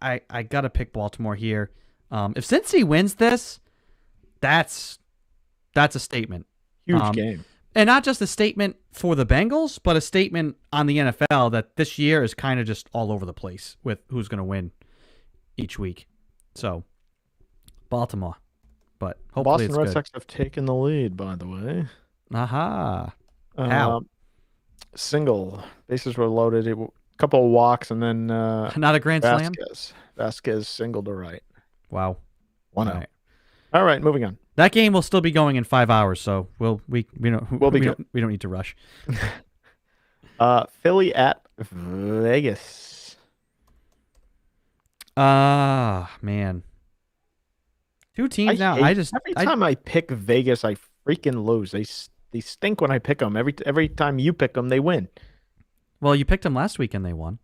I got to pick Baltimore here. If Cincy wins this, that's a statement. Huge game. And not just a statement for the Bengals, but a statement on the NFL that this year is kind of just all over the place with who's going to win each week. So, Baltimore. But hopefully Boston Red Sox have taken the lead, by the way. Aha. How? Single. Bases were loaded. couple of walks, and then Not a grand slam? Vasquez single to right. Wow. 1-0. All right. All right, moving on. That game will still be going in 5 hours, so we don't need to rush. Philly at Vegas. Man. Two teams now. Every time I pick Vegas, I freaking lose. They stink when I pick them. Every time you pick them, they win. Well, you picked them last week and they won.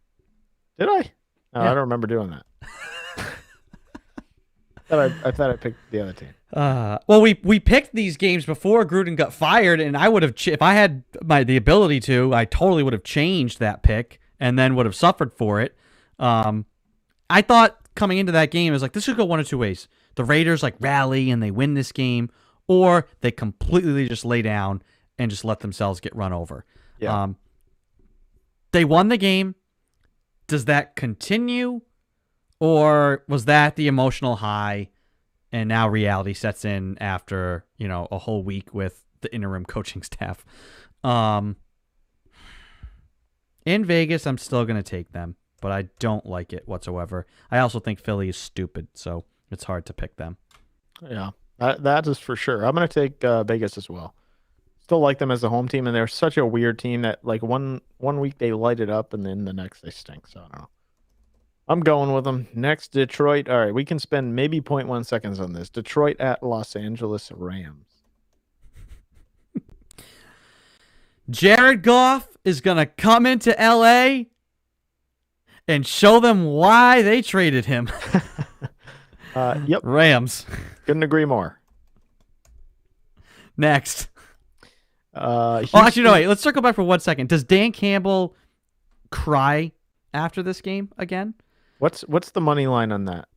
Did I? No, I don't remember doing that. I thought I picked the other team. Well, we picked these games before Gruden got fired, and I would have if I had the ability to, I totally would have changed that pick and then would have suffered for it. I thought coming into that game, it was like this could go one of two ways: the Raiders like rally and they win this game, or they completely just lay down and just let themselves get run over. Yeah. They won the game. Does that continue? Or was that the emotional high and now reality sets in after, a whole week with the interim coaching staff? In Vegas, I'm still going to take them, but I don't like it whatsoever. I also think Philly is stupid, so it's hard to pick them. Yeah, that is for sure. I'm going to take Vegas as well. Still like them as the home team, and they're such a weird team that like one week they light it up and then the next they stink. So I don't know. I'm going with them. Next, Detroit. All right, we can spend maybe 0.1 seconds on this. Detroit at Los Angeles Rams. Jared Goff is going to come into L.A. and show them why they traded him. Yep. Rams. Couldn't agree more. Next. Houston... Wait. Let's circle back for 1 second. Does Dan Campbell cry after this game again? What's the money line on that?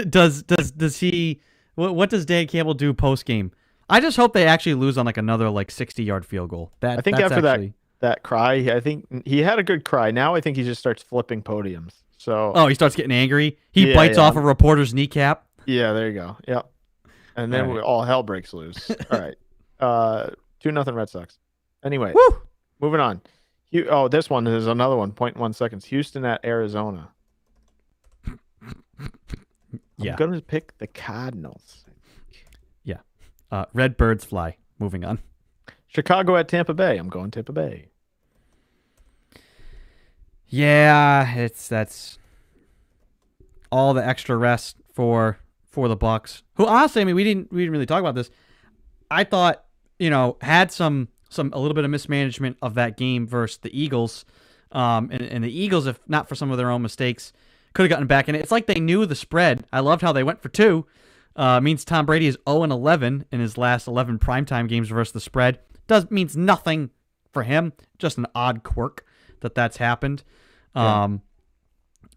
does he? What does Dan Campbell do post game? I just hope they actually lose on like another 60-yard field goal. I think after that cry, I think he had a good cry. Now I think he just starts flipping podiums. So he starts getting angry. He bites off a reporter's kneecap. Yeah, there you go. Yep. And then all hell breaks loose. All right. 2-0 Red Sox. Anyway, moving on. This one is another one. 0.1 seconds. Houston at Arizona. Yeah. I'm going to pick the Cardinals. Yeah. Red birds fly. Moving on. Chicago at Tampa Bay. I'm going Tampa Bay. Yeah, that's all the extra rest for the Bucks. Who honestly, I mean, we didn't really talk about this. I thought, had a little bit of mismanagement of that game versus the Eagles. And the Eagles, if not for some of their own mistakes, could have gotten back in it. It's like they knew the spread. I loved how they went for 2. Means Tom Brady is 0-11 in his last 11 primetime games versus the spread. Means nothing for him. Just an odd quirk that's happened. Yeah.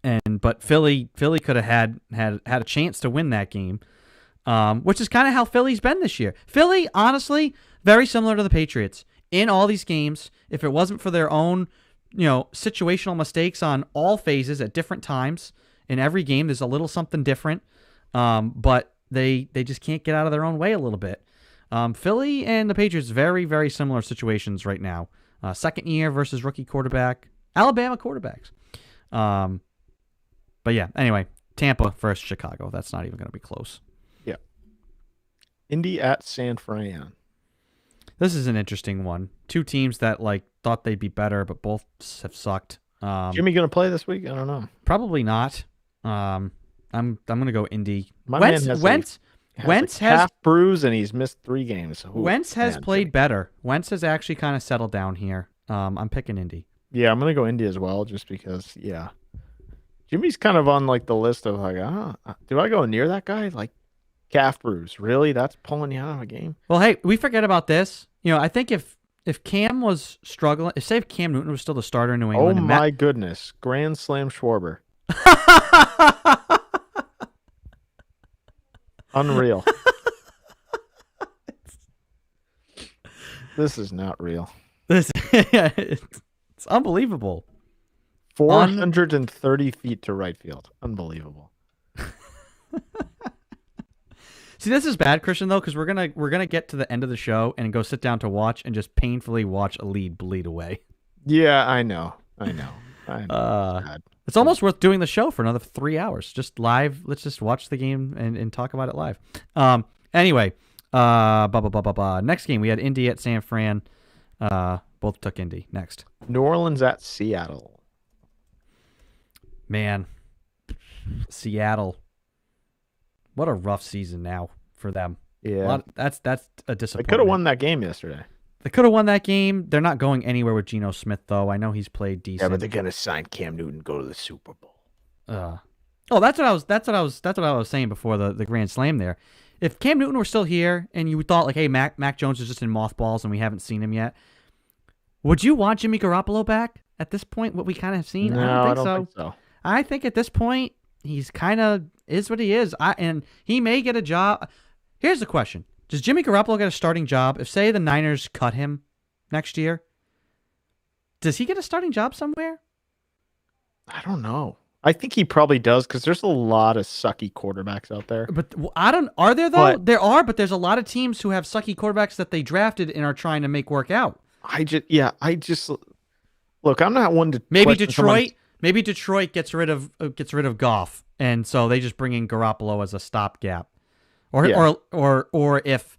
But Philly could have had a chance to win that game. Which is kind of how Philly's been this year. Philly, honestly, very similar to the Patriots. In all these games, if it wasn't for their own situational mistakes on all phases at different times in every game, there's a little something different. But they just can't get out of their own way a little bit. Philly and the Patriots, very, very similar situations right now. Second year versus rookie quarterback, Alabama quarterbacks. But yeah, anyway, Tampa versus Chicago. That's not even going to be close. Yeah. Indy at San Fran. This is an interesting one. Two teams that thought they'd be better, but both have sucked. Jimmy gonna play this week? I don't know. Probably not. I'm gonna go Indy. Wentz has calf bruise and he's missed 3 games. Wentz has played better. Wentz has actually kind of settled down here. I'm picking Indy. Yeah, I'm gonna go Indy as well, just because. Yeah, Jimmy's kind of on the list of do I go near that guy? Calf bruise, really? That's pulling you out of a game? Well, hey, we forget about this. I think if Cam was struggling, if Cam Newton was still the starter in New England. Oh my goodness, Grand Slam Schwarber. Unreal. This is not real. It's unbelievable. 430 feet to right field. Unbelievable. See, this is bad, Christian, though, because we're gonna get to the end of the show and go sit down to watch and just painfully watch a lead bleed away. Yeah, I know. Sad. It's almost worth doing the show for another 3 hours. Just live. Let's just watch the game and talk about it live. Anyway, next game, we had Indy at San Fran. Both took Indy. Next. New Orleans at Seattle. Man, Seattle. What a rough season now for them. Yeah. That's a They disappointment. could have won that game yesterday. They could have won that game. They're not going anywhere with Geno Smith, though. I know he's played decent. Yeah, but they're gonna sign Cam Newton, go to the Super Bowl. That's what I was saying before the Grand Slam there. If Cam Newton were still here and you thought like, hey, Mac Jones is just in mothballs and we haven't seen him yet, would you want Jimmy Garoppolo back at this point? What we kind of have seen? No, I I don't don't think so. I think at this point he's kind of is what he is. And he may get a job. Here's the question: does Jimmy Garoppolo get a starting job if, say, the Niners cut him next year? Does he get a starting job somewhere? I don't know. I think he probably does because there's a lot of sucky quarterbacks out there. But I don't. Are there though? There are, but there's a lot of teams who have sucky quarterbacks that they drafted and are trying to make work out. I just look. I'm not one to Maybe question Detroit. someone's- Maybe Detroit gets rid of Goff, and so they just bring in Garoppolo as a stopgap, or if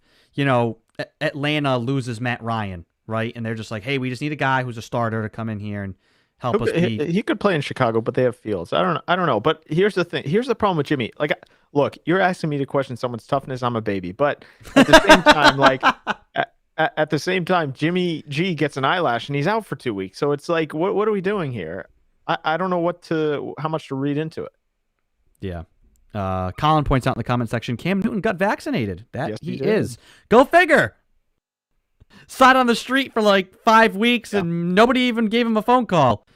Atlanta loses Matt Ryan, right, and they're just like, hey, we just need a guy who's a starter to come in here and help us. He could play in Chicago, but they have Fields. I don't know. But here's the thing. Here's the problem with Jimmy. Like, look, you're asking me to question someone's toughness. I'm a baby, but at the same time, like. At the same time, Jimmy G gets an eyelash and he's out for 2 weeks. So it's like, what are we doing here? I don't know how much to read into it. Yeah. Colin points out in the comment section, Cam Newton got vaccinated. Yes, he did. is. Go figure. Sat on the street for like 5 weeks and nobody even gave him a phone call.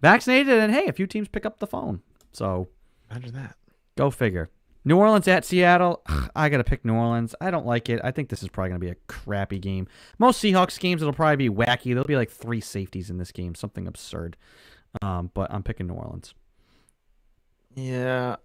Vaccinated, and hey, a few teams pick up the phone. So imagine that. Go figure. New Orleans at Seattle. I got to pick New Orleans. I don't like it. I think this is probably going to be a crappy game. Most Seahawks games, it'll probably be wacky. There'll be like 3 safeties in this game. Something absurd. But I'm picking New Orleans. Yeah.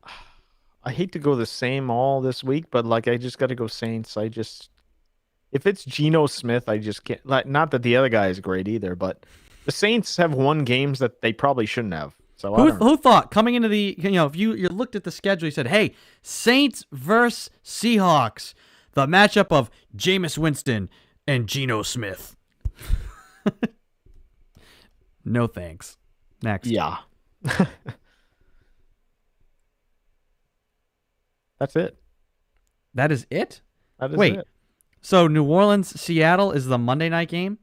I hate to go the same all this week, but like I just got to go Saints. If it's Geno Smith, I just can't. Like, not that the other guy is great either, but the Saints have won games that they probably shouldn't have. So who thought coming into the, if you looked at the schedule, you said, hey, Saints versus Seahawks, the matchup of Jameis Winston and Geno Smith. No thanks. Next. Yeah. That's it. That is it? That is Wait. it. So New Orleans, Seattle is the Monday night game?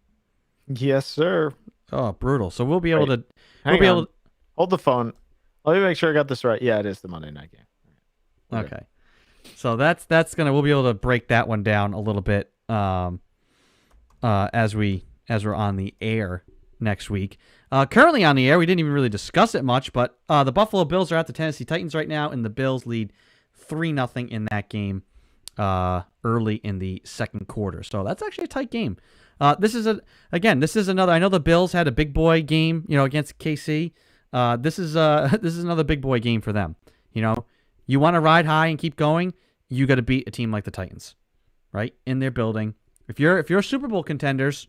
Yes, sir. Oh, brutal. So we'll be able to Hold the phone. Let me make sure I got this right. Yeah, it is the Monday night game. Okay. So we'll be able to break that one down a little bit as we're on the air next week. Currently on the air, we didn't even really discuss it much, but the Buffalo Bills are at the Tennessee Titans right now, and the Bills lead 3-0 in that game early in the second quarter. So that's actually a tight game. This is another. I know the Bills had a big boy game, against KC. This is another big boy game for them. You want to ride high and keep going, you got to beat a team like the Titans, right? In their building. If you're Super Bowl contenders,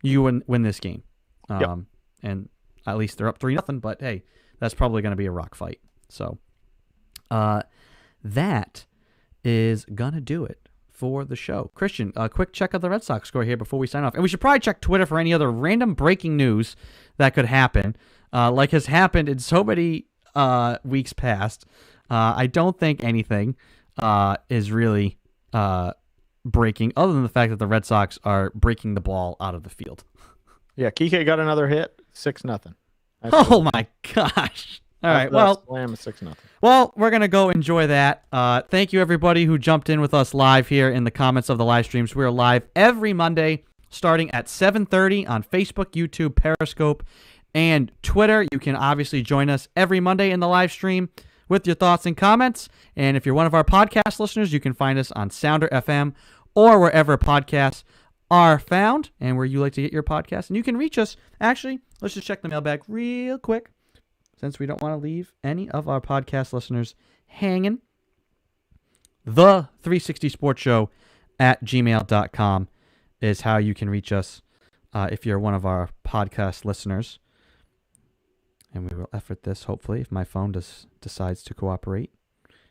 you win this game. Yep. And at least they're up 3-0, but hey, that's probably going to be a rock fight. So, that is gonna do it for the show. Christian, a quick check of the Red Sox score here before we sign off. And we should probably check Twitter for any other random breaking news that could happen, like has happened in so many weeks past. I don't think anything is really breaking, other than the fact that the Red Sox are breaking the ball out of the field. Yeah, Kike got another hit, 6-0. Oh my gosh. All right, well, slam 6-0. Well, we're going to go enjoy that. Thank you, everybody who jumped in with us live here in the comments of the live streams. We're live every Monday starting at 7:30 on Facebook, YouTube, Periscope, and Twitter. You can obviously join us every Monday in the live stream with your thoughts and comments. And if you're one of our podcast listeners, you can find us on Sounder FM or wherever podcasts are found and where you like to get your podcast. And you can reach us. Actually, let's just check the mailbag real quick, since we don't want to leave any of our podcast listeners hanging. The 360 Sports Show at gmail.com is how you can reach us if you're one of our podcast listeners. and we will effort this, hopefully, if my phone decides to cooperate.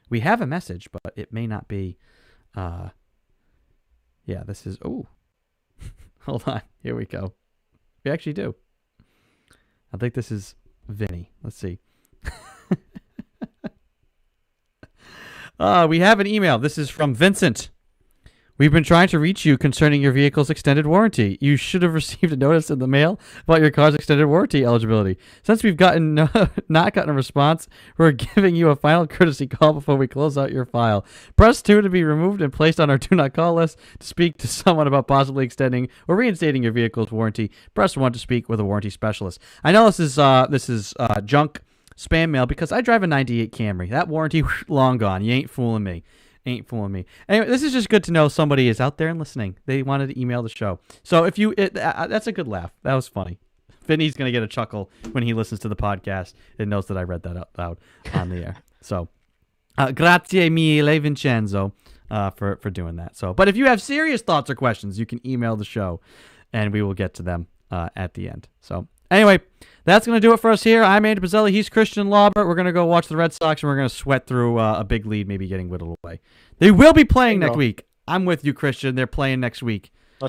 We have a message, but it may not be. Yeah, this is. Oh, hold on. Here we go. We actually do. I think this is Vinny. Let's see. We have an email. This is from Vincent. We've been trying to reach you concerning your vehicle's extended warranty. You should have received a notice in the mail about your car's extended warranty eligibility. Since we've not gotten a response, we're giving you a final courtesy call before we close out your file. Press 2 to be removed and placed on our do not call list to speak to someone about possibly extending or reinstating your vehicle's warranty. Press 1 to speak with a warranty specialist. I know this is junk spam mail because I drive a 98 Camry. That warranty, long gone. You ain't fooling me. Anyway, this is just good to know somebody is out there and listening. They wanted to email the show. So if you, that's a good laugh. That was funny. Vinny's going to get a chuckle when he listens to the podcast and knows that I read that out loud on the air. So, grazie mille, Vincenzo, for doing that. So, but if you have serious thoughts or questions, you can email the show and we will get to them at the end. So anyway, that's going to do it for us here. I'm Andrew Pizzelli. He's Christian Lauber. We're going to go watch the Red Sox, and we're going to sweat through a big lead, maybe getting whittled away. They will be playing next week. I'm with you, Christian. They're playing next week.